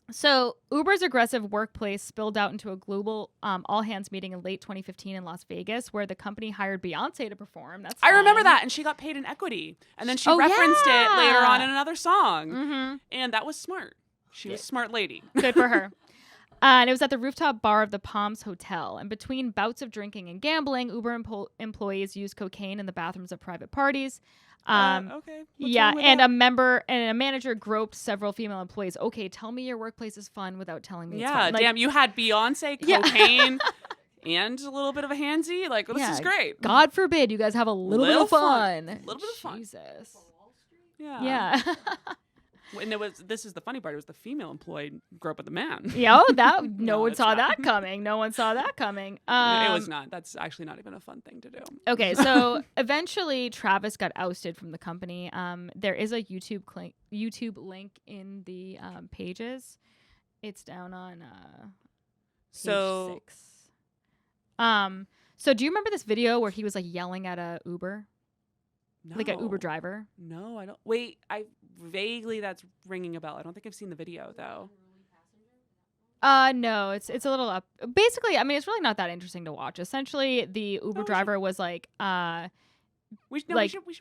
So Uber's aggressive workplace spilled out into a global all-hands meeting in late 2015 in Las Vegas, where the company hired Beyonce to perform. That's I remember fun. that, and she got paid in equity, and then she Oh, referenced it later yeah. on in another song, Mm-hmm. and that was smart. She was a smart lady. Good for her. And it was at the rooftop bar of the Palms Hotel. And between bouts of drinking and gambling, Uber employees used cocaine in the bathrooms of private parties. Okay. What's Yeah, wrong with and that? a manager groped several female employees. Okay, tell me your workplace is fun without telling me it's Yeah, fun. damn, you had Beyonce, Yeah. cocaine, and a little bit of a handsy. This Yeah, is great. God forbid you guys have a little bit of fun. Little bit of fun. Jesus. Yeah. Yeah. And this is the funny part. It was the female employee grew up with the man. Yeah, no one it's saw not. that coming. No one saw that coming. It was not. That's actually not even a fun thing to do. Okay, so eventually Travis got ousted from the company. There is a YouTube link in the pages. It's down on page So 6. So do you remember this video where he was yelling at a Uber, no. like an Uber driver? No, I don't. Wait, that's ringing a bell. I don't think I've seen the video though. No, it's a little up. Basically, I mean, it's really not that interesting to watch. Essentially, the Uber driver was We should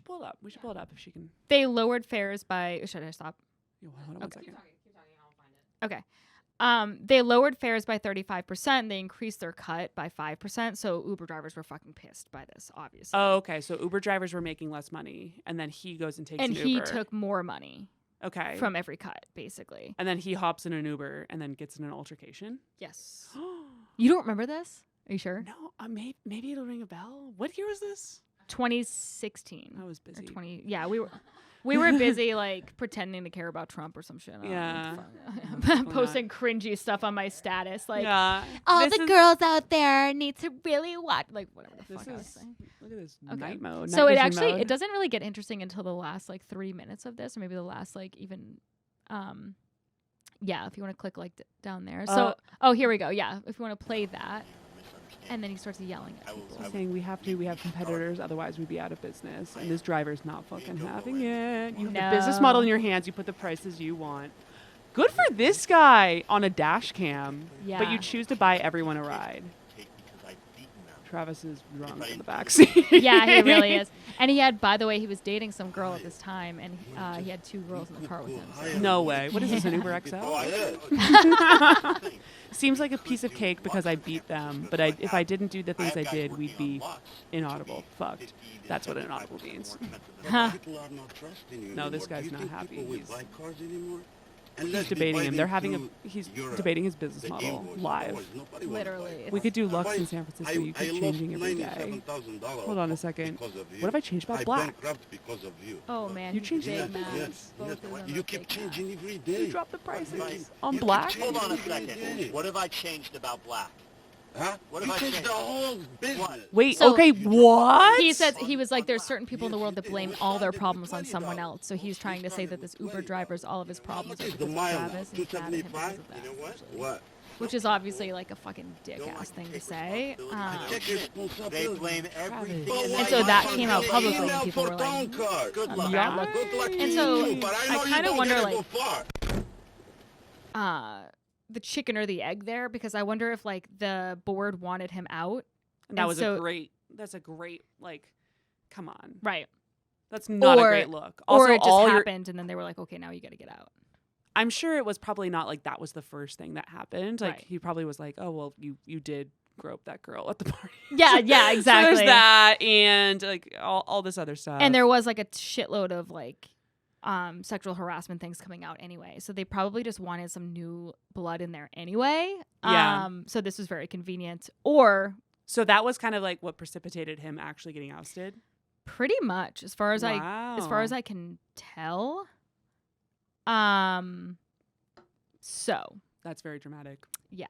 pull it up. We should pull it up if she can. They lowered fares by. Should I stop? Hold on one second. Okay. They lowered fares by 35%. They increased their cut by 5%. So Uber drivers were fucking pissed by this, obviously. Oh, okay. So Uber drivers were making less money, and then he goes and takes and an he Uber. took more money. Okay. From every cut, basically. And then he hops in an Uber and then gets in an altercation. Yes. You don't remember this? Are you sure? No. Maybe it'll ring a bell. What year was this? 2016. I was busy. Or yeah, we were busy like pretending to care about Trump or some shit. Yeah. Posting cringy stuff on my status, like all the girls out there need to really watch, like whatever the fuck I was saying. Look at this Okay. night mode. So night vision mode. it doesn't really get interesting until the last like 3 minutes of this, or maybe the last like even, yeah. If you want to click like down there. So here we go. Yeah, if you want to play that. And then he starts yelling at people. He's saying we have competitors, otherwise we'd be out of business. And this driver's not fucking having it. You have the business model in your hands. You put the prices you want. Good for this guy on a dash cam. Yeah. But you choose to buy everyone a ride. Travis is drunk in the backseat. Yeah, he really is. And he had, by the way, he was dating some girl at this time, and he had 2 girls in the car with him. So. No way. What is this, an Uber XL? Seems like a piece of cake because I beat them, but if I didn't do the things I did, we'd be inaudible. Fucked. That's what inaudible means. Huh. No, this guy's not happy. He's debating him. He's debating his business model live. Literally. We could do Lux in San Francisco. You keep changing every day. Hold on a second. What if I changed about black? Oh man, You he's changed big that? mad. Both of them You are keep big changing mad. every day. You dropped the prices on black? Hold on a second. What have I changed about black? Huh? What have I changed? The whole business. Wait, So- okay, what? He says he was like, there's certain people in the world that blame all their problems on someone else. So he's trying to say that this Uber driver's all of his problems are because of Travis and he's mad at him because of that. essentially. What? Which is obviously like a fucking dick-ass thing to say. They blame everything. And so that came out publicly and people were like, Good luck. yeah. Good luck to And so you, but I know I you kind of don't wonder, get to like, go far. The chicken or the egg there, because I wonder if like the board wanted him out. And that And was so- that's a great, like, come on. Right. That's not Or- a great look. Or Also, it just all your, happened and then they were like, okay, now you got to get out. I'm sure it was probably not like that was the first thing that happened. Like Right. he probably was like, oh well, you did grope that girl at the party. Yeah, yeah, exactly. So there's that and like all this other stuff. And there was like a shitload of like sexual harassment things coming out anyway. So they probably just wanted some new blood in there anyway. Yeah. So this was very convenient. Or so that was kind of like what precipitated him actually getting ousted. pretty much as far as I Wow. can tell. So That's very dramatic. yeah.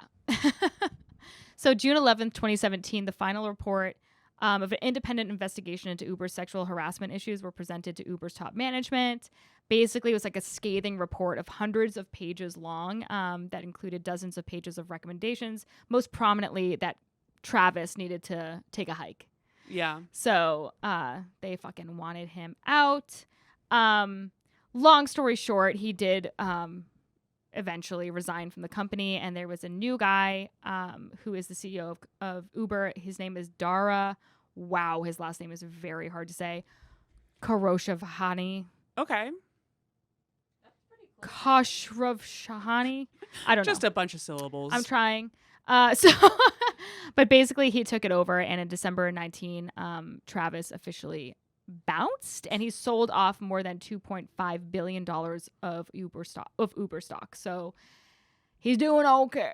So June 11th, 2017, the final report of an independent investigation into Uber's sexual harassment issues were presented to Uber's top management. Basically, it was like a scathing report of hundreds of pages long that included dozens of pages of recommendations, most prominently that Travis needed to take a hike. Yeah. So they fucking wanted him out. Long story short, he did eventually resign from the company, and there was a new guy who is the CEO of Uber. His name is Dara. Wow, his last name is very hard to say. 𝐂𝐎𝐓𝐄𝐃. Okay. 𝐂𝐎𝐓𝐄𝐃. I don't know. Just a bunch of syllables. I'm trying. But basically he took it over, and in December 19, Travis officially bounced, and he sold off more than $2.5 billion of Uber stock. So he's doing okay.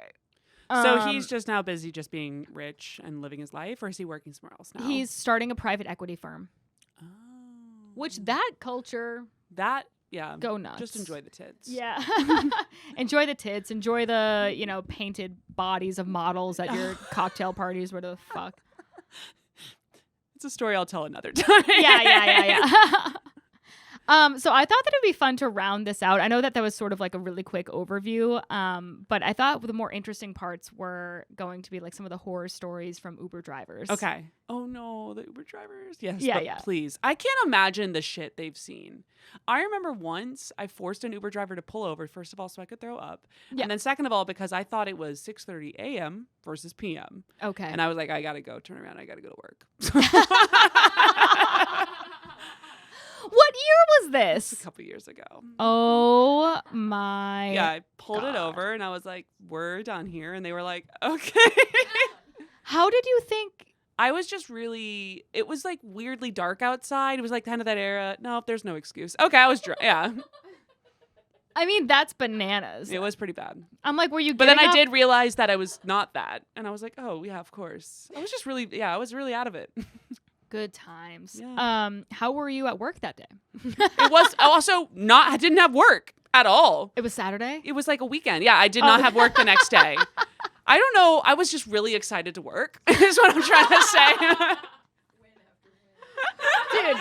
So he's just now busy just being rich and living his life, or is he working somewhere else now? He's starting a private equity firm, Oh. which that culture That, yeah. go nuts. Just enjoy the tits. Yeah. Enjoy the tits. Enjoy the, painted bodies of models at your cocktail parties. Where the fuck? It's a story I'll tell another time. Yeah. So I thought that it'd be fun to round this out. I know that was sort of like a really quick overview, but I thought the more interesting parts were going to be like some of the horror stories from Uber drivers. Okay. Oh no, the Uber drivers. Yes. Yeah, but yeah. Please. I can't imagine the shit they've seen. I remember once I forced an Uber driver to pull over, first of all, so I could throw up. Yeah. And then second of all, because I thought it was 6:30 a.m. versus p.m. Okay. And I was like, I gotta go, turn around, I gotta go to work. What year was A this? couple years ago. Oh my. Yeah, I pulled it God. over and I was like, we're done here. And they were like, okay. How did you think? I was just really, it was like weirdly dark outside. It was like kind of that era. No, there's no excuse. Okay, I was drunk. Yeah, I mean, that's bananas. it was pretty bad. I'm like, were you? But then getting I up- did realize that I was not that. And I was like, oh, yeah, of course. I was just really, I was really out of it. Good times. Yeah. How were you at work that day? It was also I didn't have work at all. It was Saturday. It was like a weekend. Yeah, I did not have work the next day. I don't know. I was just really excited to work, is what I'm trying to say. Dude,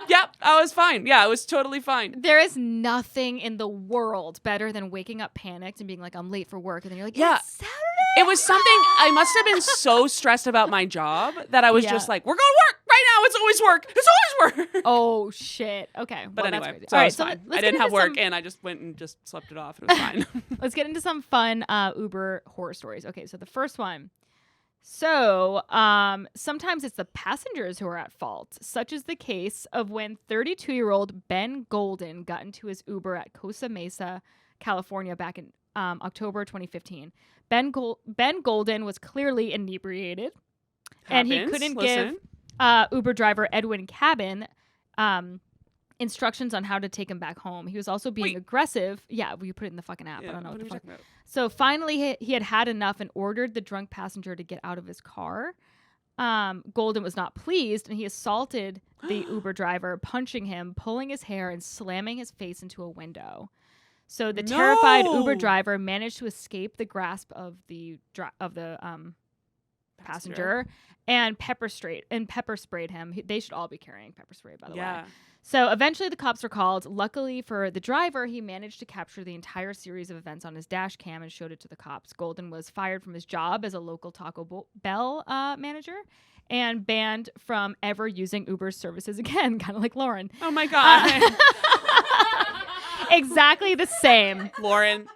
Yep, I was fine. Yeah, I was totally fine. there is nothing in the world better than waking up panicked and being like, I'm late for work. And then you're like, Yeah. it's Saturday. It was something, I must have been so stressed about my job that I was Yeah. just like, we're going to work right now. It's always work. It's always work. Oh, shit. Okay. But well, that's anyway, crazy. so All it right, was so fine. let's I get didn't have into work some- and I just went and just slept it off. It was fine. Let's get into some fun Uber horror stories. Okay, so the first one. So, sometimes it's the passengers who are at fault, such is the case of when 32-year-old Ben Golden got into his Uber at Costa Mesa, California back in October 2015. Ben Golden was clearly inebriated, and he Happens. couldn't Listen. give Uber driver Edwin Cabin instructions on how to take him back home. He was also being Wait. aggressive. Yeah, we put it in the fucking app. Yeah, I don't know what what are the we fuck. talking about? So finally, he had enough and ordered the drunk passenger to get out of his car. Golden was not pleased, and he assaulted the Uber driver, punching him, pulling his hair, and slamming his face into a window. So the terrified Uber No. driver managed to escape the grasp of the passenger and pepper sprayed him. They should all be carrying pepper spray, by the way. Yeah. So eventually the cops were called. Luckily for the driver, he managed to capture the entire series of events on his dash cam and showed it to the cops. Golden was fired from his job as a local Taco Bell manager and banned from ever using Uber's services again, kind of like Lauren. Oh my God. Exactly the same. Lauren,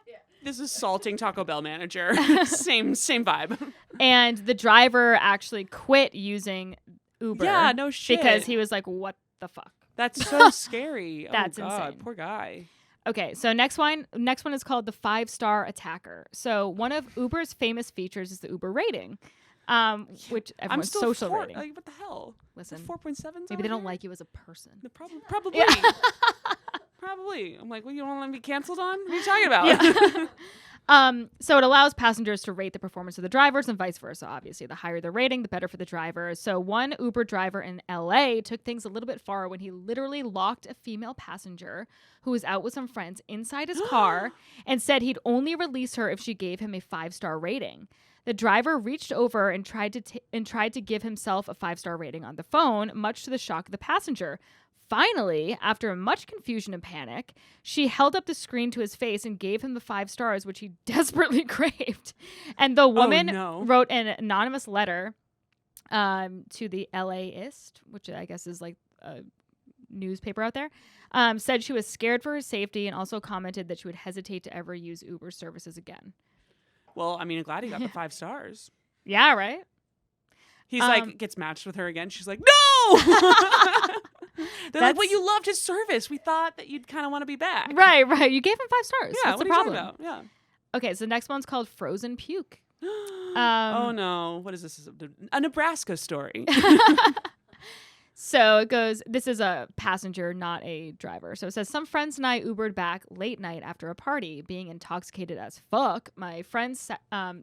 this is salting Taco Bell manager. same vibe. And the driver actually quit using Uber. Yeah, no shit. Because he was like, what the fuck? That's so scary. That's oh God, insane. poor guy. Okay, so next one is called the 5-star attacker. So one of Uber's famous features is the Uber rating, which I'm everyone's still social 4, rating. like, what the hell? Listen, 4.7. maybe they don't like you as a person. Probably. Probably. I'm like, well, you don't want to be canceled on? What are you talking about? So it allows passengers to rate the performance of the drivers and vice versa. Obviously, the higher the rating, the better for the driver. So one Uber driver in LA took things a little bit far when he literally locked a female passenger who was out with some friends inside his car and said he'd only release her if she gave him a 5-star rating. The driver reached over and tried to give himself a 5-star rating on the phone, much to the shock of the passenger. Finally, after much confusion and panic, she held up the screen to his face and gave him the 5 stars, which he desperately craved. And the woman no. wrote an anonymous letter to the LAist, which I guess is like a newspaper out there, said she was scared for her safety and also commented that she would hesitate to ever use Uber services again. Well, I mean, I'm glad he got the 5 stars. Yeah, right? He's like, gets matched with her again. She's like, no! They're like, well, you loved his service. We thought that you'd kind of want to be back. Right. You gave him 5 stars. Yeah, What's what the are you problem? talking about? Yeah. Okay, so the next one's called Frozen Puke. Oh, no. What is this? A Nebraska story. So it goes, this is a passenger, not a driver. So it says, some friends and I Ubered back late night after a party. Being intoxicated as fuck, my friend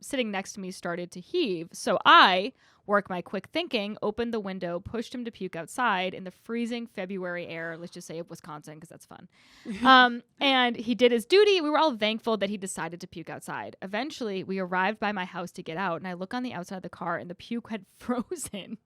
sitting next to me started to heave. So I, work my quick thinking, opened the window, pushed him to puke outside in the freezing February air. Let's just say of Wisconsin, because that's fun. And he did his duty. We were all thankful that he decided to puke outside. Eventually, we arrived by my house to get out, and I look on the outside of the car, and the puke had frozen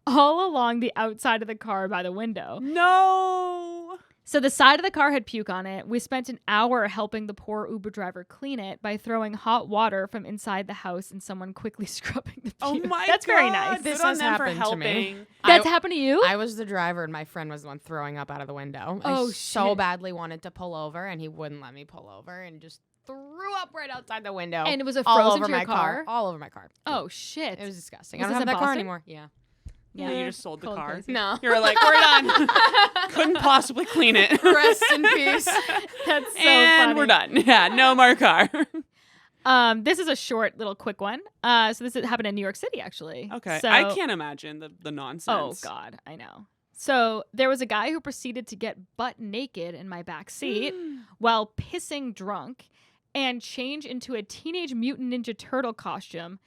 all along the outside of the car by the window. No. So the side of the car had puke on it. We spent an hour helping the poor Uber driver clean it by throwing hot water from inside the house and someone quickly scrubbing the puke. Oh my That's God. very nice. Good This on has them for happened to me. helping. That's happened to you? I was the driver and my friend was the one throwing up out of the window. Oh, I so shit. badly wanted to pull over and he wouldn't let me pull over and just threw up right outside the window. And it was all frozen over to your my car? All over my car. Oh, shit. It was disgusting. Was I don't this have in that car Boston? anymore. Yeah. Yeah, you just sold the Cold car. crazy. No. You were like, we're done. Couldn't possibly clean it. Rest in peace. That's so and funny. we're done. Yeah, no more car. This is a short little quick one. So this happened in New York City, actually. Okay. So, I can't imagine the Oh, nonsense. God. I know. So there was a guy who proceeded to get butt naked in my back seat while pissing drunk and change into a Teenage Mutant Ninja Turtle costume.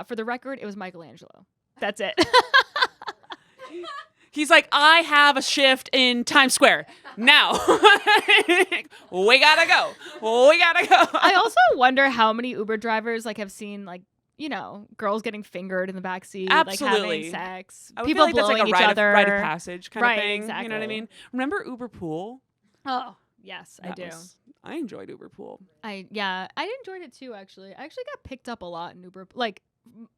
For the record, it was Michelangelo. That's it. He's like, I have a shift in Times Square now. We gotta go. We gotta go. I also wonder how many Uber drivers have seen girls getting fingered in the backseat, Absolutely. having sex, I would people feel like that's blowing like a each rite other. of, rite of passage kind Right, of thing. You know what I exactly. mean? Remember Uber Pool? Oh, yes, I That do. I enjoyed Uber Pool. I enjoyed it too. Actually, I actually got picked up a lot in Uber.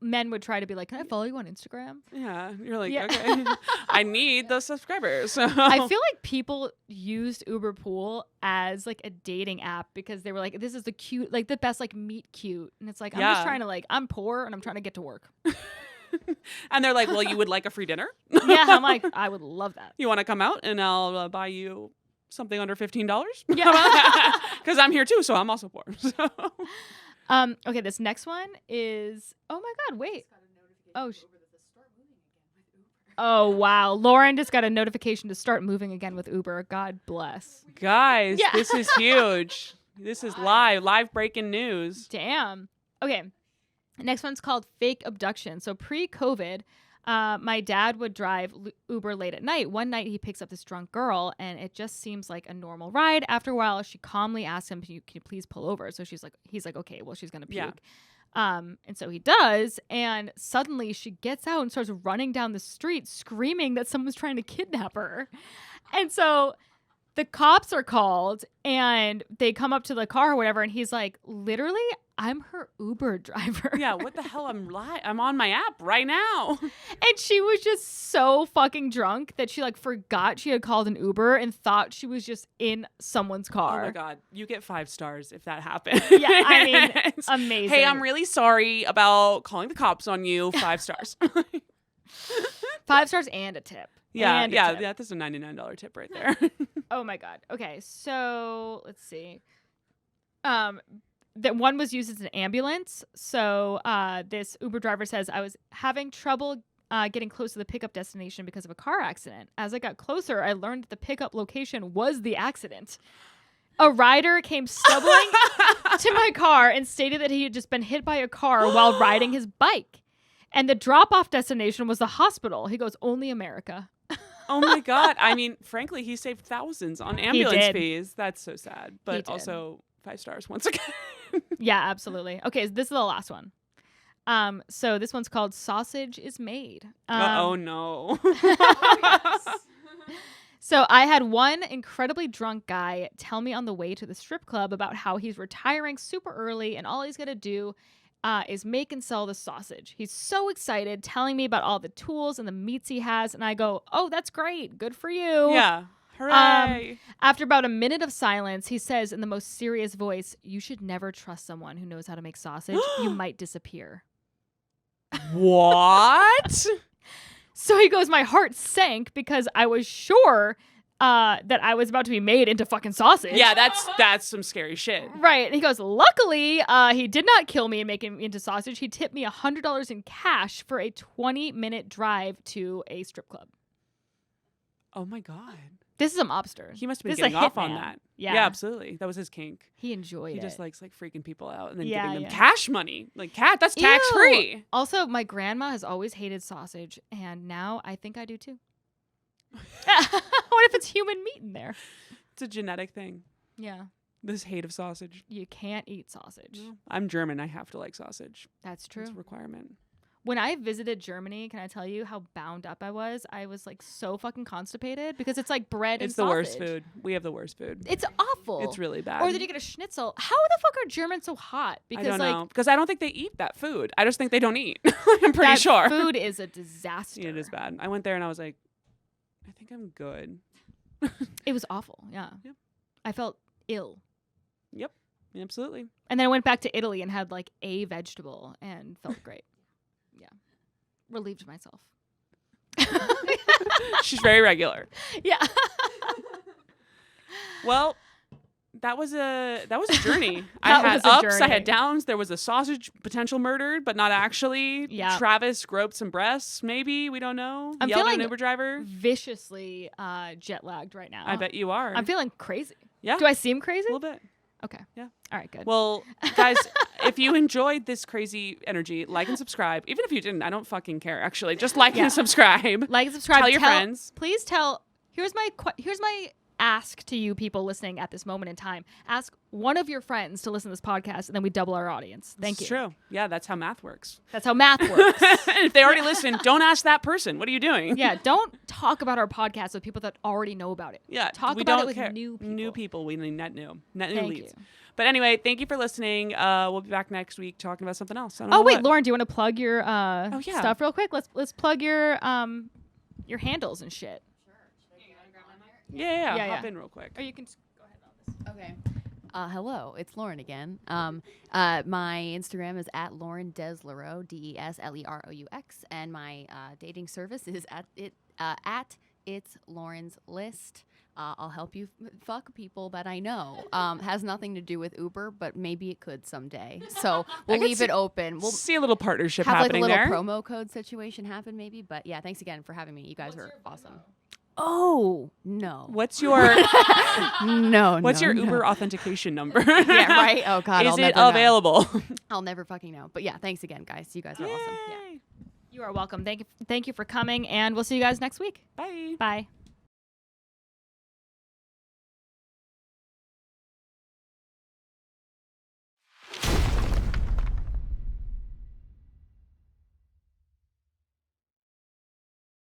Men would try to be like, "Can I follow you on Instagram?" Yeah, you're like, Yeah. okay, I need the subscribers. I feel like people used Uber Pool as a dating app because they were like, "This is the cute, the best meet cute," and it's like I'm just Yeah. trying to I'm poor and I'm trying to get to work. And they're like, well, you would like a free dinner? Yeah, I'm like, I would love that. You want to come out and I'll buy you something under $15? Yeah. Because I'm here too, so I'm also poor. So. Okay, this next one is. Oh my God! Wait. Oh wow! Lauren just got a notification to start moving again with Uber. God bless. Guys, Yeah. this is huge. This is live breaking news. Damn. Okay. Next one's called fake abduction. So pre-COVID, my dad would drive Uber late at night. One night he picks up this drunk girl and it just seems like a normal ride. After a while, she calmly asks him, can you please pull over? So he's like, okay, well, she's going to puke. Yeah. And so he does. And suddenly she gets out and starts running down the street screaming that someone's trying to kidnap her. And so the cops are called and they come up to the car or whatever. And he's like, literally, I'm her Uber driver. Yeah, what the hell? I'm on my app right now. And she was just so fucking drunk that she forgot she had called an Uber and thought she was just in someone's car. Oh my God. You get 5 stars if that happened. Yeah, I mean, amazing. Hey, I'm really sorry about calling the cops on you. 5 stars. 5 stars and a tip. Yeah, And a yeah, tip. that's a $99 tip right there. Oh my God. Okay, so let's see. That one was used as an ambulance. So this Uber driver says, I was having trouble getting close to the pickup destination because of a car accident. As I got closer, I learned that the pickup location was the accident. A rider came stumbling to my car and stated that he had just been hit by a car while riding his bike. And the drop-off destination was the hospital. He goes, only America. Oh my God. I mean, frankly, he saved thousands on ambulance did. fees. That's so sad. But did. also 5 stars once again. Yeah, absolutely. Okay, this is the last one. So this one's called Sausage is Made. Oh no. So I had one incredibly drunk guy tell me on the way to the strip club about how he's retiring super early and all he's going to do is make and sell the sausage. He's so excited, telling me about all the tools and the meats he has. And I go, oh, that's great. Good for you. Yeah. Hooray. After about a minute of silence, he says in the most serious voice, you should never trust someone who knows how to make sausage. You might disappear. What? So he goes, my heart sank because I was sure that I was about to be made into fucking sausage. Yeah, that's some scary shit. Right. And he goes, luckily, he did not kill me and make me into sausage. He tipped me $100 in cash for a 20-minute drive to a strip club. Oh my God. This is some obster. He must have been This is a getting off on hitman. that. Yeah. Absolutely. That was his kink. He enjoyed He it. just likes freaking people out and then Yeah, giving them yeah. cash money. That's tax free. Ew. Also, my grandma has always hated sausage, and now I think I do too. What if it's human meat in there? It's a genetic thing. Yeah. This hate of sausage. You can't eat sausage. I'm German. I have to like sausage. That's true. It's a requirement. When I visited Germany, can I tell you how bound up I was? I was like so fucking constipated because it's like bread and It's the sausage. worst food. We have the worst food. It's awful. It's really bad. Or then you get a schnitzel. How the fuck are Germans so hot? Because I don't like know. Because I don't think they eat that food. I just think they don't eat. I'm pretty that sure. food is a disaster. It is bad. I went there and I was like, I think I'm good. It was awful. Yeah. Yep. I felt ill. Yep. Absolutely. And then I went back to Italy and had like a vegetable and felt great. Yeah. Relieved myself. She's very regular. Yeah. Well, that was a journey. I That had was a ups, I journey. had downs. There was a sausage potential murdered, but not actually. Yeah. Travis groped some breasts, maybe. We don't know. I'm Yelled at an feeling Uber driver. Viciously jet lagged right now. I bet you are. I'm feeling crazy. Yeah. Do I seem crazy? a little bit. Okay. Yeah. All right, good. Well, guys, if you enjoyed this crazy energy, like and subscribe. Even if you didn't, I don't fucking care, actually. Just like Yeah. and subscribe. Like and subscribe. Tell your friends. Please tell. Here's my ask to you people listening at this moment in time. Ask one of your friends to listen to this podcast, and then we double our audience. Thank you. It's true. Yeah, that's how math works. That's how math works. And if they already listen, don't ask that person. What are you doing? Yeah, don't talk about our podcast with people that already know about it. Yeah, Talk we about don't it with care. new people. New people. We need net new Thank leads. you. But anyway, thank you for listening. We'll be back next week talking about something else. I don't Oh know wait, what. Lauren, do you want to plug your yeah. stuff real quick? Let's plug your handles and shit. Yeah. Yeah, Hop yeah. in real quick. Or you can go ahead on this. Okay. Hello, it's Lauren again. My Instagram is at Lauren Des Leroux, DESLEROUX, and my dating service is at It's Lauren's List. I'll help you fuck people that I know. Has nothing to do with Uber, but maybe it could someday. So we'll could leave it open. We'll See a little partnership have like a happening little there. promo code situation happen, maybe. But yeah, thanks again for having me. You guys are awesome. Oh No. What's your No. What's no, your no. Uber authentication number? Yeah, right. Oh God. Is I'll it never know. available? I'll never fucking know. But yeah, thanks again, guys. You guys are awesome. Yeah. Yay. you are welcome. Thank you for coming, and we'll see you guys next week. Bye. Bye.